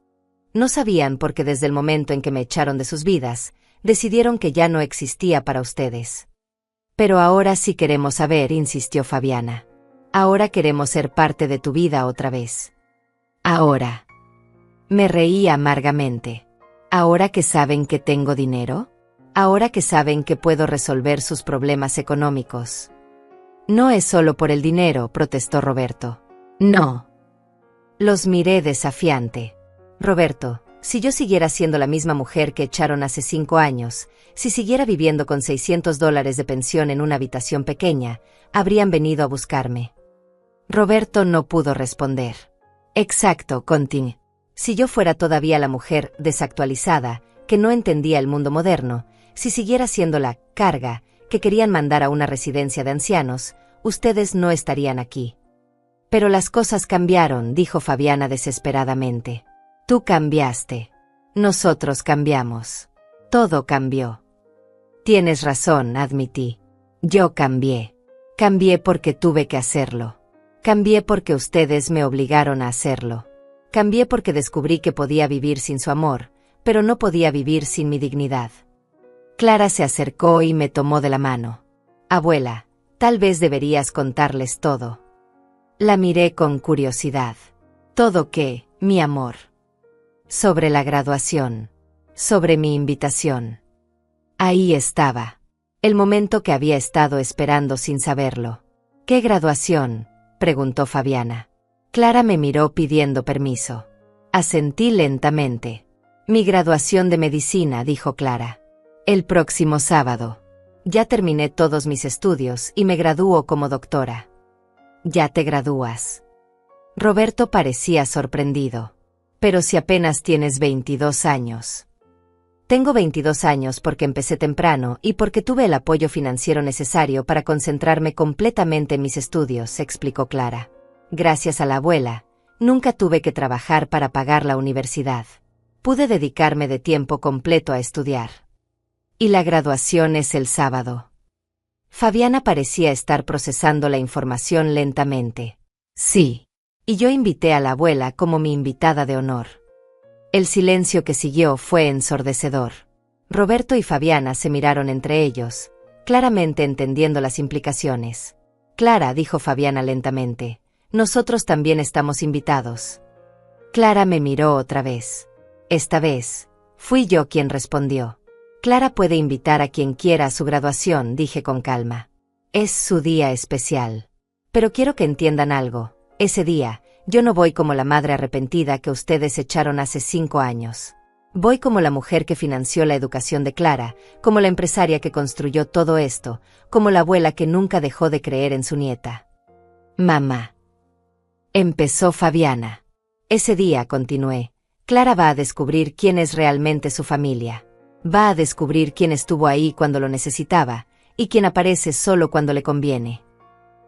[SPEAKER 1] No sabían porque desde el momento en que me echaron de sus vidas, decidieron que ya no existía para ustedes. Pero ahora sí queremos saber, insistió Fabiana. Ahora queremos ser parte de tu vida otra vez. Ahora. Me reí amargamente. ¿Ahora que saben que tengo dinero? ¿Ahora que saben que puedo resolver sus problemas económicos? No es solo por el dinero, protestó Roberto. No. Los miré desafiante. Roberto, si yo siguiera siendo la misma mujer que echaron hace 5 años, si siguiera viviendo con $600 de pensión en una habitación pequeña, habrían venido a buscarme. Roberto no pudo responder. Exacto, continuó. Si yo fuera todavía la mujer desactualizada, que no entendía el mundo moderno, si siguiera siendo la carga que querían mandar a una residencia de ancianos, ustedes no estarían aquí. Pero las cosas cambiaron, dijo Fabiana desesperadamente. Tú cambiaste. Nosotros cambiamos. Todo cambió. Tienes razón, admití. Yo cambié. Cambié porque tuve que hacerlo. Cambié porque ustedes me obligaron a hacerlo. Cambié porque descubrí que podía vivir sin su amor, pero no podía vivir sin mi dignidad. Clara se acercó y me tomó de la mano. Abuela, tal vez deberías contarles todo. La miré con curiosidad. ¿Todo qué, mi amor? Sobre la graduación. Sobre mi invitación. Ahí estaba. El momento que había estado esperando sin saberlo. ¿Qué graduación?, preguntó Fabiana. Clara me miró pidiendo permiso. Asentí lentamente. Mi graduación de medicina, dijo Clara. El próximo sábado. Ya terminé todos mis estudios y me gradúo como doctora. ¿Ya te gradúas? Roberto parecía sorprendido. Pero si apenas tienes 22 años. Tengo 22 años porque empecé temprano y porque tuve el apoyo financiero necesario para concentrarme completamente en mis estudios, explicó Clara. Gracias a la abuela, nunca tuve que trabajar para pagar la universidad. Pude dedicarme de tiempo completo a estudiar. Y la graduación es el sábado. Fabiana parecía estar procesando la información lentamente. Sí. Y yo invité a la abuela como mi invitada de honor. El silencio que siguió fue ensordecedor. Roberto y Fabiana se miraron entre ellos, claramente entendiendo las implicaciones. Clara, dijo Fabiana lentamente, nosotros también estamos invitados. Clara me miró otra vez. Esta vez, fui yo quien respondió. Clara puede invitar a quien quiera a su graduación, dije con calma. Es su día especial. Pero quiero que entiendan algo. Ese día, yo no voy como la madre arrepentida que ustedes echaron hace 5 años. Voy como la mujer que financió la educación de Clara, como la empresaria que construyó todo esto, como la abuela que nunca dejó de creer en su nieta. Mamá. Empezó Fabiana. Ese día, continué, Clara va a descubrir quién es realmente su familia. Va a descubrir quién estuvo ahí cuando lo necesitaba, y quién aparece solo cuando le conviene.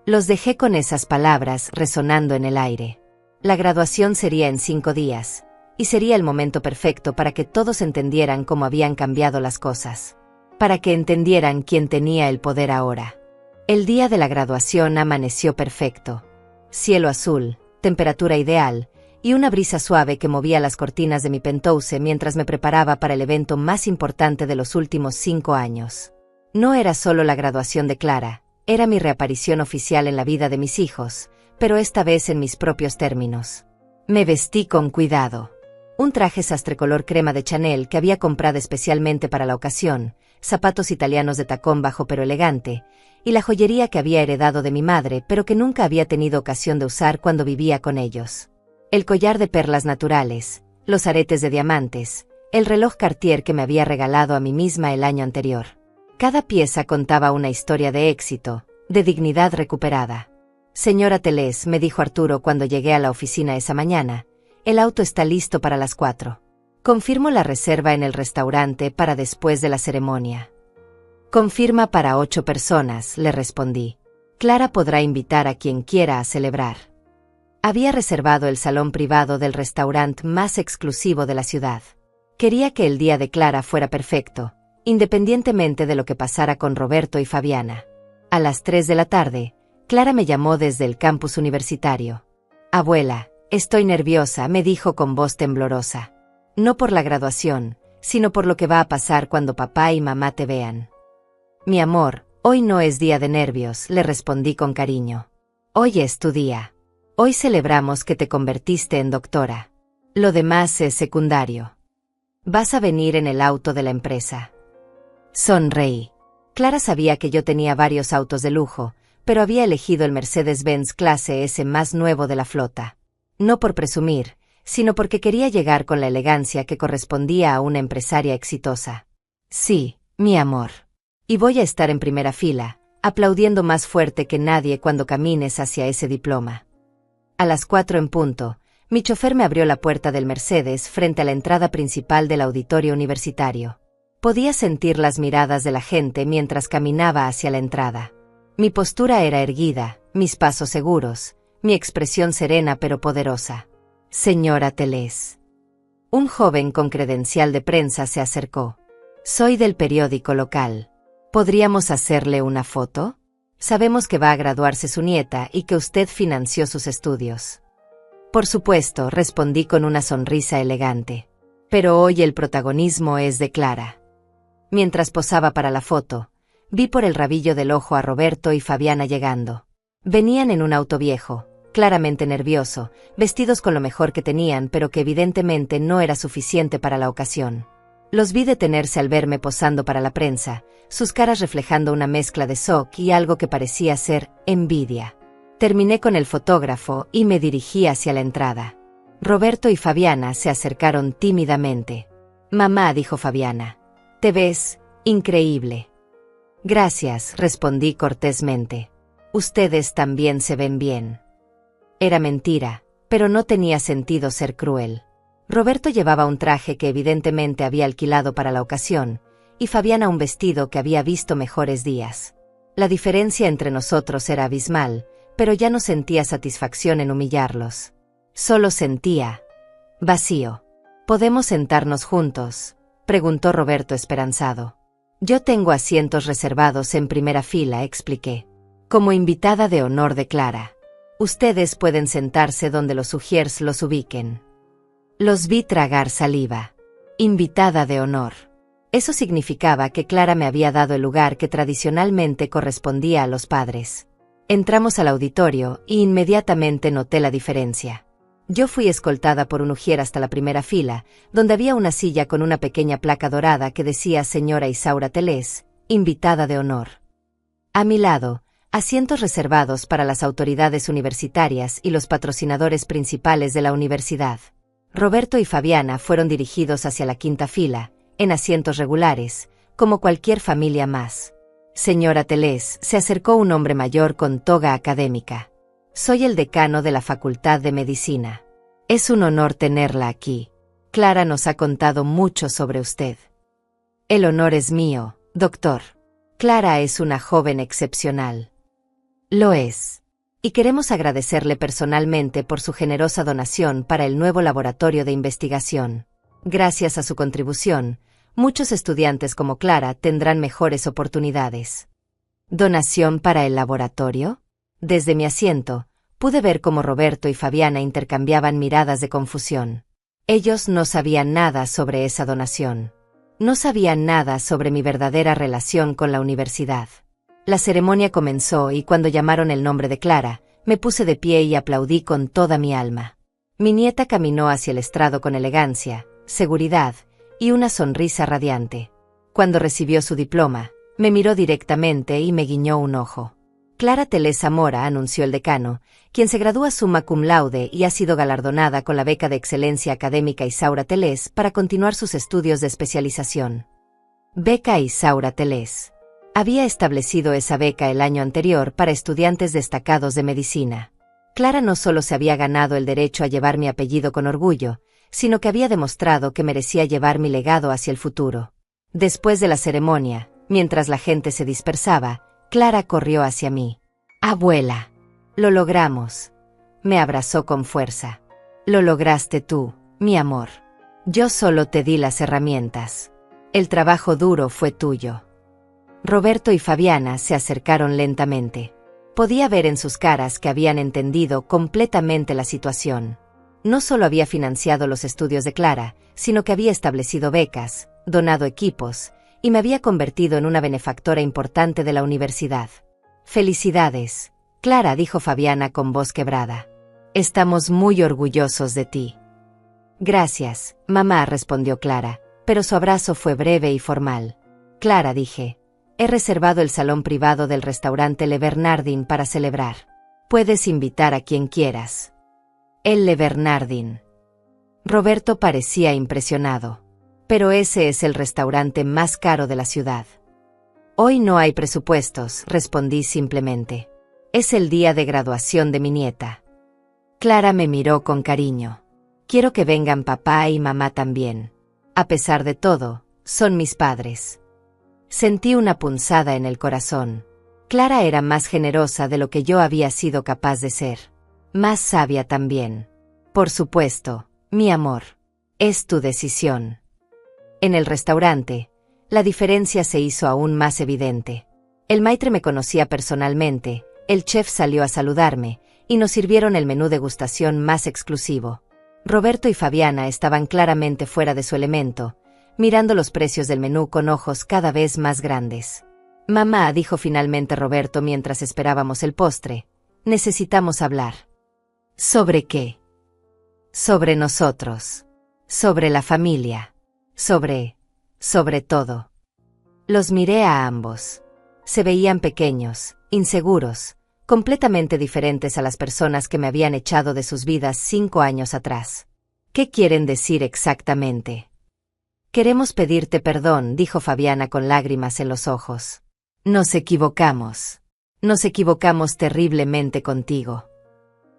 [SPEAKER 1] Los dejé con esas palabras resonando en el aire. La graduación sería en 5 días, y sería el momento perfecto para que todos entendieran cómo habían cambiado las cosas. Para que entendieran quién tenía el poder ahora. El día de la graduación amaneció perfecto. Cielo azul, temperatura ideal, y una brisa suave que movía las cortinas de mi penthouse mientras me preparaba para el evento más importante de los últimos 5 años. No era solo la graduación de Clara. Era mi reaparición oficial en la vida de mis hijos, pero esta vez en mis propios términos. Me vestí con cuidado. Un traje sastre color crema de Chanel que había comprado especialmente para la ocasión, zapatos italianos de tacón bajo pero elegante, y la joyería que había heredado de mi madre pero que nunca había tenido ocasión de usar cuando vivía con ellos. El collar de perlas naturales, los aretes de diamantes, el reloj Cartier que me había regalado a mí misma el año anterior. Cada pieza contaba una historia de éxito, de dignidad recuperada. Señora Teles, me dijo Arturo cuando llegué a la oficina esa mañana, el auto está listo para las 4. Confirmo la reserva en el restaurante para después de la ceremonia. Confirma para 8 personas, le respondí. Clara podrá invitar a quien quiera a celebrar. Había reservado el salón privado del restaurante más exclusivo de la ciudad. Quería que el día de Clara fuera perfecto, independientemente de lo que pasara con Roberto y Fabiana. A las 3 de la tarde, Clara me llamó desde el campus universitario. Abuela, estoy nerviosa, me dijo con voz temblorosa. No por la graduación, sino por lo que va a pasar cuando papá y mamá te vean. Mi amor, hoy no es día de nervios, le respondí con cariño. Hoy es tu día. Hoy celebramos que te convertiste en doctora. Lo demás es secundario. Vas a venir en el auto de la empresa. Sonreí. Clara sabía que yo tenía varios autos de lujo, pero había elegido el Mercedes-Benz clase S más nuevo de la flota. No por presumir, sino porque quería llegar con la elegancia que correspondía a una empresaria exitosa. Sí, mi amor. Y voy a estar en primera fila, aplaudiendo más fuerte que nadie cuando camines hacia ese diploma. A las 4 en punto, mi chofer me abrió la puerta del Mercedes frente a la entrada principal del auditorio universitario. Podía sentir las miradas de la gente mientras caminaba hacia la entrada. Mi postura era erguida, mis pasos seguros, mi expresión serena pero poderosa. Señora Teles. Un joven con credencial de prensa se acercó. Soy del periódico local. ¿Podríamos hacerle una foto? Sabemos que va a graduarse su nieta y que usted financió sus estudios. Por supuesto, respondí con una sonrisa elegante. Pero hoy el protagonismo es de Clara. Mientras posaba para la foto, vi por el rabillo del ojo a Roberto y Fabiana llegando. Venían en un auto viejo, claramente nervioso, vestidos con lo mejor que tenían pero que evidentemente no era suficiente para la ocasión. Los vi detenerse al verme posando para la prensa, sus caras reflejando una mezcla de shock y algo que parecía ser envidia. Terminé con el fotógrafo y me dirigí hacia la entrada. Roberto y Fabiana se acercaron tímidamente. Mamá, dijo Fabiana, te ves increíble. Gracias, respondí cortésmente. Ustedes también se ven bien. Era mentira, pero no tenía sentido ser cruel. Roberto llevaba un traje que evidentemente había alquilado para la ocasión, y Fabiana un vestido que había visto mejores días. La diferencia entre nosotros era abismal, pero ya no sentía satisfacción en humillarlos. Solo sentía vacío. ¿Podemos sentarnos juntos?, preguntó Roberto esperanzado. Yo tengo asientos reservados en primera fila, expliqué. Como invitada de honor de Clara. Ustedes pueden sentarse donde los ujiers los ubiquen. Los vi tragar saliva. Invitada de honor. Eso significaba que Clara me había dado el lugar que tradicionalmente correspondía a los padres. Entramos al auditorio y inmediatamente noté la diferencia. Yo fui escoltada por un ujier hasta la primera fila, donde había una silla con una pequeña placa dorada que decía Señora Isaura Teles, invitada de honor. A mi lado, asientos reservados para las autoridades universitarias y los patrocinadores principales de la universidad. Roberto y Fabiana fueron dirigidos hacia la quinta fila, en asientos regulares, como cualquier familia más. Señora Teles, se acercó un hombre mayor con toga académica. Soy el decano de la Facultad de Medicina. Es un honor tenerla aquí. Clara nos ha contado mucho sobre usted. El honor es mío, doctor. Clara es una joven excepcional. Lo es. Y queremos agradecerle personalmente por su generosa donación para el nuevo laboratorio de investigación. Gracias a su contribución, muchos estudiantes como Clara tendrán mejores oportunidades. ¿Donación para el laboratorio? Desde mi asiento, pude ver cómo Roberto y Fabiana intercambiaban miradas de confusión. Ellos no sabían nada sobre esa donación. No sabían nada sobre mi verdadera relación con la universidad. La ceremonia comenzó y cuando llamaron el nombre de Clara, me puse de pie y aplaudí con toda mi alma. Mi nieta caminó hacia el estrado con elegancia, seguridad y una sonrisa radiante. Cuando recibió su diploma, me miró directamente y me guiñó un ojo. Clara Telés Zamora, anunció el decano, quien se gradúa summa cum laude y ha sido galardonada con la beca de excelencia académica Isaura Telés para continuar sus estudios de especialización. Beca Isaura Telés. Había establecido esa beca el año anterior para estudiantes destacados de medicina. Clara no solo se había ganado el derecho a llevar mi apellido con orgullo, sino que había demostrado que merecía llevar mi legado hacia el futuro. Después de la ceremonia, mientras la gente se dispersaba, Clara corrió hacia mí. «Abuela, lo logramos». Me abrazó con fuerza. «Lo lograste tú, mi amor. Yo solo te di las herramientas. El trabajo duro fue tuyo». Roberto y Fabiana se acercaron lentamente. Podía ver en sus caras que habían entendido completamente la situación. No solo había financiado los estudios de Clara, sino que había establecido becas, donado equipos, y me había convertido en una benefactora importante de la universidad. «Felicidades, Clara», dijo Fabiana con voz quebrada. «Estamos muy orgullosos de ti». «Gracias, mamá», respondió Clara, pero su abrazo fue breve y formal. «Clara», dije, «he reservado el salón privado del restaurante Le Bernardin para celebrar. Puedes invitar a quien quieras». «El Le Bernardin». Roberto parecía impresionado. «Pero ese es el restaurante más caro de la ciudad». «Hoy no hay presupuestos», respondí simplemente. «Es el día de graduación de mi nieta». Clara me miró con cariño. «Quiero que vengan papá y mamá también. A pesar de todo, son mis padres». Sentí una punzada en el corazón. Clara era más generosa de lo que yo había sido capaz de ser. Más sabia también. «Por supuesto, mi amor. Es tu decisión». En el restaurante, la diferencia se hizo aún más evidente. El maitre me conocía personalmente, el chef salió a saludarme, y nos sirvieron el menú degustación más exclusivo. Roberto y Fabiana estaban claramente fuera de su elemento, mirando los precios del menú con ojos cada vez más grandes. «Mamá», dijo finalmente Roberto mientras esperábamos el postre, «necesitamos hablar». «¿Sobre qué?» «Sobre nosotros. Sobre la familia. Sobre todo». Los miré a ambos. Se veían pequeños, inseguros, completamente diferentes a las personas que me habían echado de sus vidas 5 años atrás. «¿Qué quieren decir exactamente?» «Queremos pedirte perdón», dijo Fabiana con lágrimas en los ojos. «Nos equivocamos. Nos equivocamos terriblemente contigo».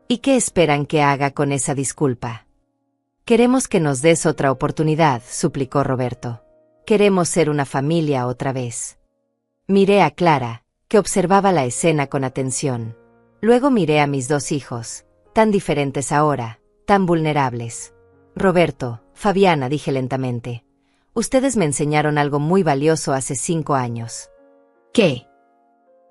[SPEAKER 1] «¿Y qué esperan que haga con esa disculpa?» «Queremos que nos des otra oportunidad», suplicó Roberto. «Queremos ser una familia otra vez». Miré a Clara, que observaba la escena con atención. Luego miré a mis 2 hijos, tan diferentes ahora, tan vulnerables. «Roberto, Fabiana», dije lentamente, «ustedes me enseñaron algo muy valioso hace 5 años». «¿Qué?»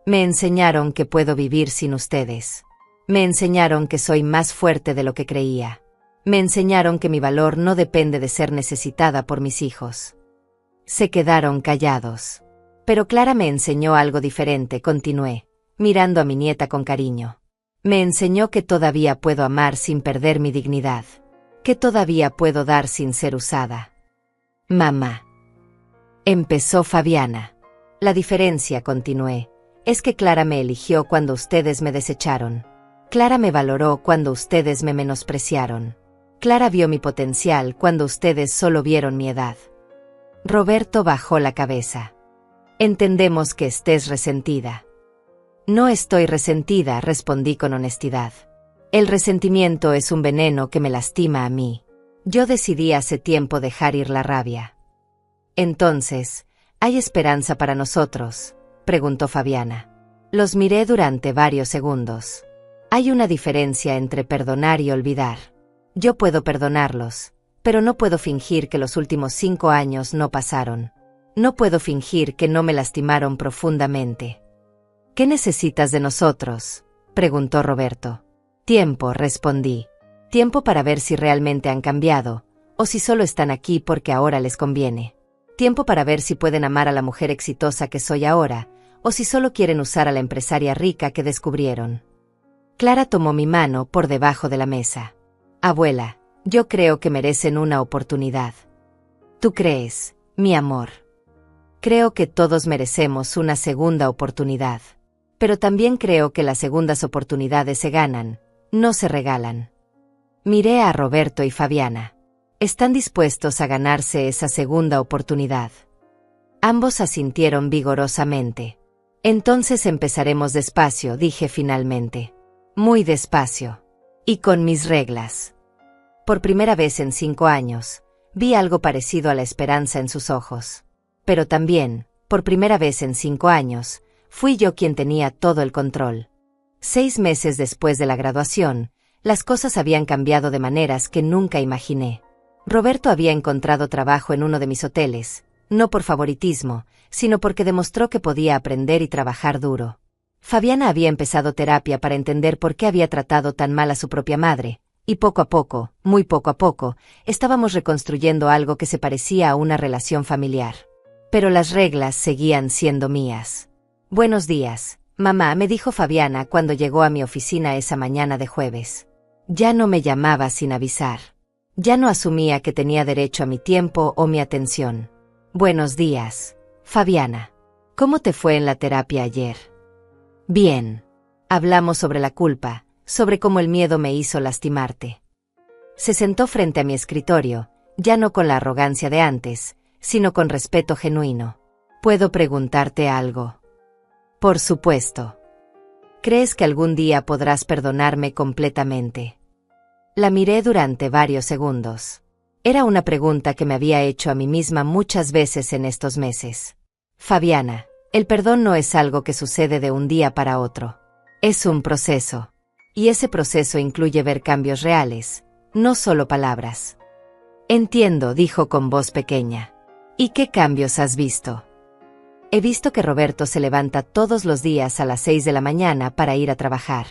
[SPEAKER 1] «Me enseñaron que puedo vivir sin ustedes. Me enseñaron que soy más fuerte de lo que creía. Me enseñaron que mi valor no depende de ser necesitada por mis hijos». Se quedaron callados. «Pero Clara me enseñó algo diferente», continué, mirando a mi nieta con cariño. «Me enseñó que todavía puedo amar sin perder mi dignidad. Que todavía puedo dar sin ser usada». «Mamá». Empezó Fabiana. «La diferencia», continué, «es que Clara me eligió cuando ustedes me desecharon. Clara me valoró cuando ustedes me menospreciaron. Clara vio mi potencial cuando ustedes solo vieron mi edad». Roberto bajó la cabeza. «Entendemos que estés resentida». «No estoy resentida», respondí con honestidad. «El resentimiento es un veneno que me lastima a mí. Yo decidí hace tiempo dejar ir la rabia». «Entonces, ¿hay esperanza para nosotros?», preguntó Fabiana. Los miré durante varios segundos. «Hay una diferencia entre perdonar y olvidar. Yo puedo perdonarlos, pero no puedo fingir que los últimos 5 años no pasaron. No puedo fingir que no me lastimaron profundamente». «¿Qué necesitas de nosotros?», preguntó Roberto. «Tiempo», respondí. «Tiempo para ver si realmente han cambiado, o si solo están aquí porque ahora les conviene. Tiempo para ver si pueden amar a la mujer exitosa que soy ahora, o si solo quieren usar a la empresaria rica que descubrieron». Clara tomó mi mano por debajo de la mesa. Abuela, yo creo que merecen una oportunidad. ¿Tú crees, mi amor? Creo que todos merecemos una segunda oportunidad. Pero también creo que las segundas oportunidades se ganan, no se regalan. Miré a Roberto y Fabiana. Están dispuestos a ganarse esa segunda oportunidad. Ambos asintieron vigorosamente. Entonces empezaremos despacio, dije finalmente. Muy despacio. Y con mis reglas. Por primera vez en 5 años, vi algo parecido a la esperanza en sus ojos. Pero también, por primera vez en 5 años, fui yo quien tenía todo el control. 6 meses después de la graduación, las cosas habían cambiado de maneras que nunca imaginé. Roberto había encontrado trabajo en uno de mis hoteles, no por favoritismo, sino porque demostró que podía aprender y trabajar duro. Fabiana había empezado terapia para entender por qué había tratado tan mal a su propia madre, y poco a poco, muy poco a poco, estábamos reconstruyendo algo que se parecía a una relación familiar. Pero las reglas seguían siendo mías. Buenos días, mamá, me dijo Fabiana cuando llegó a mi oficina esa mañana de jueves. Ya no me llamaba sin avisar. Ya no asumía que tenía derecho a mi tiempo o mi atención. Buenos días, Fabiana. ¿Cómo te fue en la terapia ayer? Bien. Hablamos sobre la culpa, sobre cómo el miedo me hizo lastimarte. Se sentó frente a mi escritorio, ya no con la arrogancia de antes, sino con respeto genuino. ¿Puedo preguntarte algo? Por supuesto. ¿Crees que algún día podrás perdonarme completamente? La miré durante varios segundos. Era una pregunta que me había hecho a mí misma muchas veces en estos meses. Fabiana, el perdón no es algo que sucede de un día para otro. Es un proceso. Y ese proceso incluye ver cambios reales, no solo palabras. Entiendo, dijo con voz pequeña. ¿Y qué cambios has visto? He visto que Roberto se levanta todos los días a las 6 de la mañana para ir a trabajar.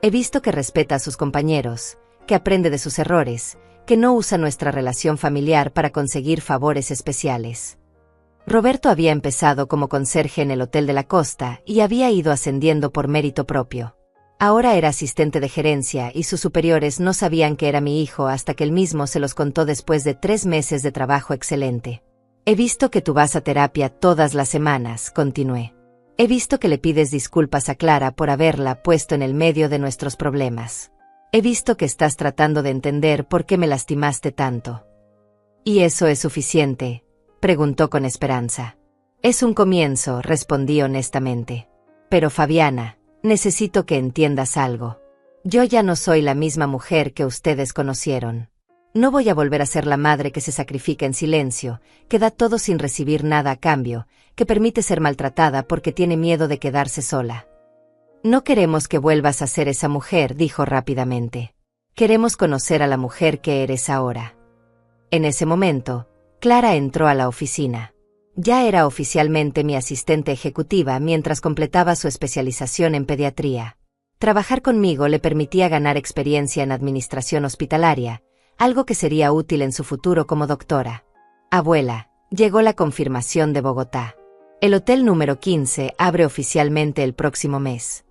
[SPEAKER 1] He visto que respeta a sus compañeros, que aprende de sus errores, que no usa nuestra relación familiar para conseguir favores especiales. Roberto había empezado como conserje en el Hotel de la Costa y había ido ascendiendo por mérito propio. Ahora era asistente de gerencia y sus superiores no sabían que era mi hijo hasta que él mismo se los contó después de 3 meses de trabajo excelente. He visto que tú vas a terapia todas las semanas, continué. He visto que le pides disculpas a Clara por haberla puesto en el medio de nuestros problemas. He visto que estás tratando de entender por qué me lastimaste tanto. ¿Y eso es suficiente?, preguntó con esperanza. Es un comienzo, respondí honestamente. Pero Fabiana, necesito que entiendas algo. Yo ya no soy la misma mujer que ustedes conocieron. No voy a volver a ser la madre que se sacrifica en silencio, que da todo sin recibir nada a cambio, que permite ser maltratada porque tiene miedo de quedarse sola. No queremos que vuelvas a ser esa mujer, dijo rápidamente. Queremos conocer a la mujer que eres ahora. En ese momento, Clara entró a la oficina. Ya era oficialmente mi asistente ejecutiva mientras completaba su especialización en pediatría. Trabajar conmigo le permitía ganar experiencia en administración hospitalaria, algo que sería útil en su futuro como doctora. Abuela, llegó la confirmación de Bogotá. El hotel número 15 abre oficialmente el próximo mes.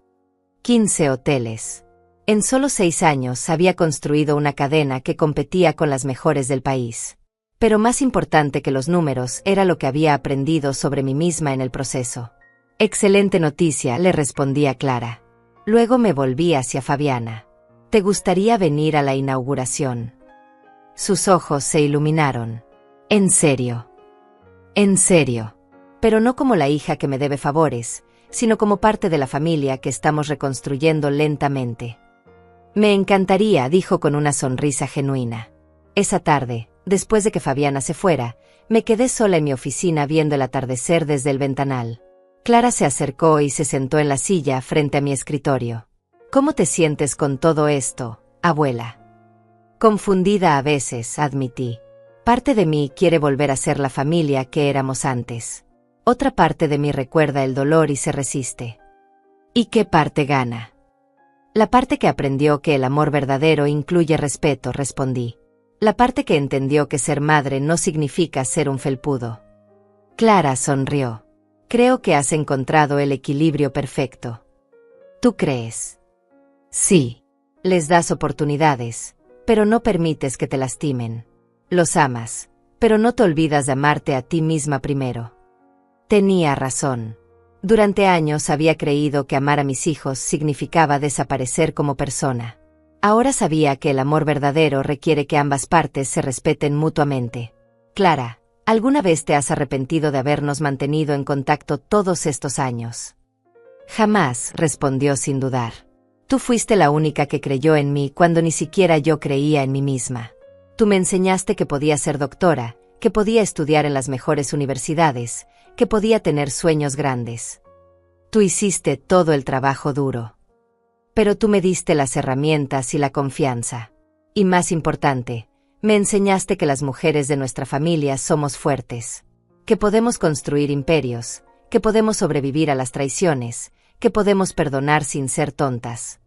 [SPEAKER 1] 15 hoteles. En solo 6 años había construido una cadena que competía con las mejores del país. Pero más importante que los números era lo que había aprendido sobre mí misma en el proceso. Excelente noticia, le respondí a Clara. Luego me volví hacia Fabiana. ¿Te gustaría venir a la inauguración? Sus ojos se iluminaron. ¿En serio? ¿En serio? Pero no como la hija que me debe favores, sino como parte de la familia que estamos reconstruyendo lentamente. Me encantaría, dijo con una sonrisa genuina. Esa tarde, después de que Fabiana se fuera, me quedé sola en mi oficina viendo el atardecer desde el ventanal. Clara se acercó y se sentó en la silla frente a mi escritorio. ¿Cómo te sientes con todo esto, abuela? Confundida a veces, admití. Parte de mí quiere volver a ser la familia que éramos antes. Otra parte de mí recuerda el dolor y se resiste. ¿Y qué parte gana? La parte que aprendió que el amor verdadero incluye respeto, respondí. La parte que entendió que ser madre no significa ser un felpudo. Clara sonrió. Creo que has encontrado el equilibrio perfecto. ¿Tú crees? Sí. Les das oportunidades, pero no permites que te lastimen. Los amas, pero no te olvidas de amarte a ti misma primero. Tenía razón. Durante años había creído que amar a mis hijos significaba desaparecer como persona. Ahora sabía que el amor verdadero requiere que ambas partes se respeten mutuamente. Clara, ¿alguna vez te has arrepentido de habernos mantenido en contacto todos estos años? Jamás, respondió sin dudar. Tú fuiste la única que creyó en mí cuando ni siquiera yo creía en mí misma. Tú me enseñaste que podía ser doctora, que podía estudiar en las mejores universidades, que podía tener sueños grandes. Tú hiciste todo el trabajo duro. Pero tú me diste las herramientas y la confianza. Y más importante, me enseñaste que las mujeres de nuestra familia somos fuertes, que podemos construir imperios, que podemos sobrevivir a las traiciones, que podemos perdonar sin ser tontas.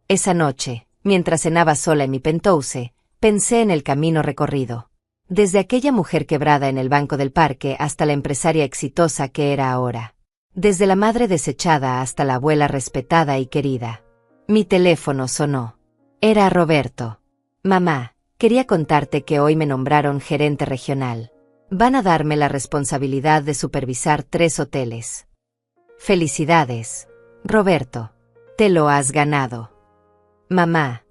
[SPEAKER 1] Esa noche, mientras cenaba sola en mi penthouse, pensé en el camino recorrido. Desde aquella mujer quebrada en el banco del parque hasta la empresaria exitosa que era ahora. Desde la madre desechada hasta la abuela respetada y querida. Mi teléfono sonó. Era Roberto. Mamá, quería contarte que hoy me nombraron gerente regional. Van a darme la responsabilidad de supervisar 3 hoteles. Felicidades, Roberto. Te lo has ganado. Mamá,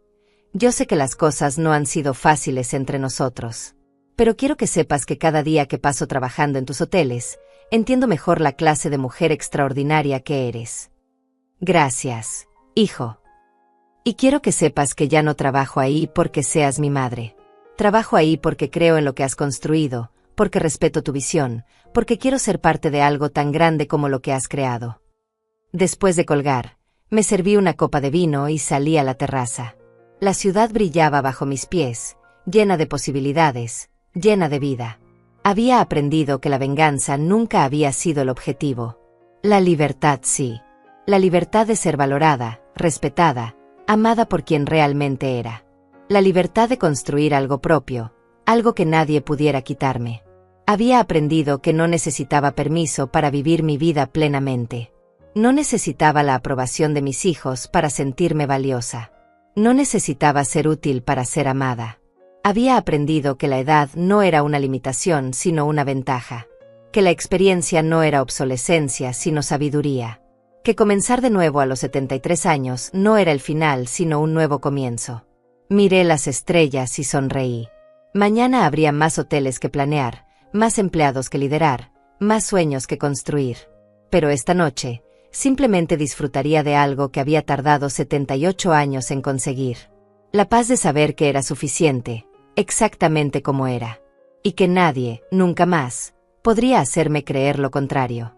[SPEAKER 1] yo sé que las cosas no han sido fáciles entre nosotros. Pero quiero que sepas que cada día que paso trabajando en tus hoteles, entiendo mejor la clase de mujer extraordinaria que eres. Gracias, hijo. Y quiero que sepas que ya no trabajo ahí porque seas mi madre. Trabajo ahí porque creo en lo que has construido, porque respeto tu visión, porque quiero ser parte de algo tan grande como lo que has creado. Después de colgar, me serví una copa de vino y salí a la terraza. La ciudad brillaba bajo mis pies, llena de posibilidades, llena de vida. Había aprendido que la venganza nunca había sido el objetivo. La libertad sí. La libertad de ser valorada, respetada, amada por quien realmente era. La libertad de construir algo propio, algo que nadie pudiera quitarme. Había aprendido que no necesitaba permiso para vivir mi vida plenamente. No necesitaba la aprobación de mis hijos para sentirme valiosa. No necesitaba ser útil para ser amada. Había aprendido que la edad no era una limitación sino una ventaja. Que la experiencia no era obsolescencia sino sabiduría. Que comenzar de nuevo a los 73 años no era el final sino un nuevo comienzo. Miré las estrellas y sonreí. Mañana habría más hoteles que planear, más empleados que liderar, más sueños que construir. Pero esta noche, simplemente disfrutaría de algo que había tardado 78 años en conseguir. La paz de saber que era suficiente, exactamente como era. Y que nadie, nunca más, podría hacerme creer lo contrario.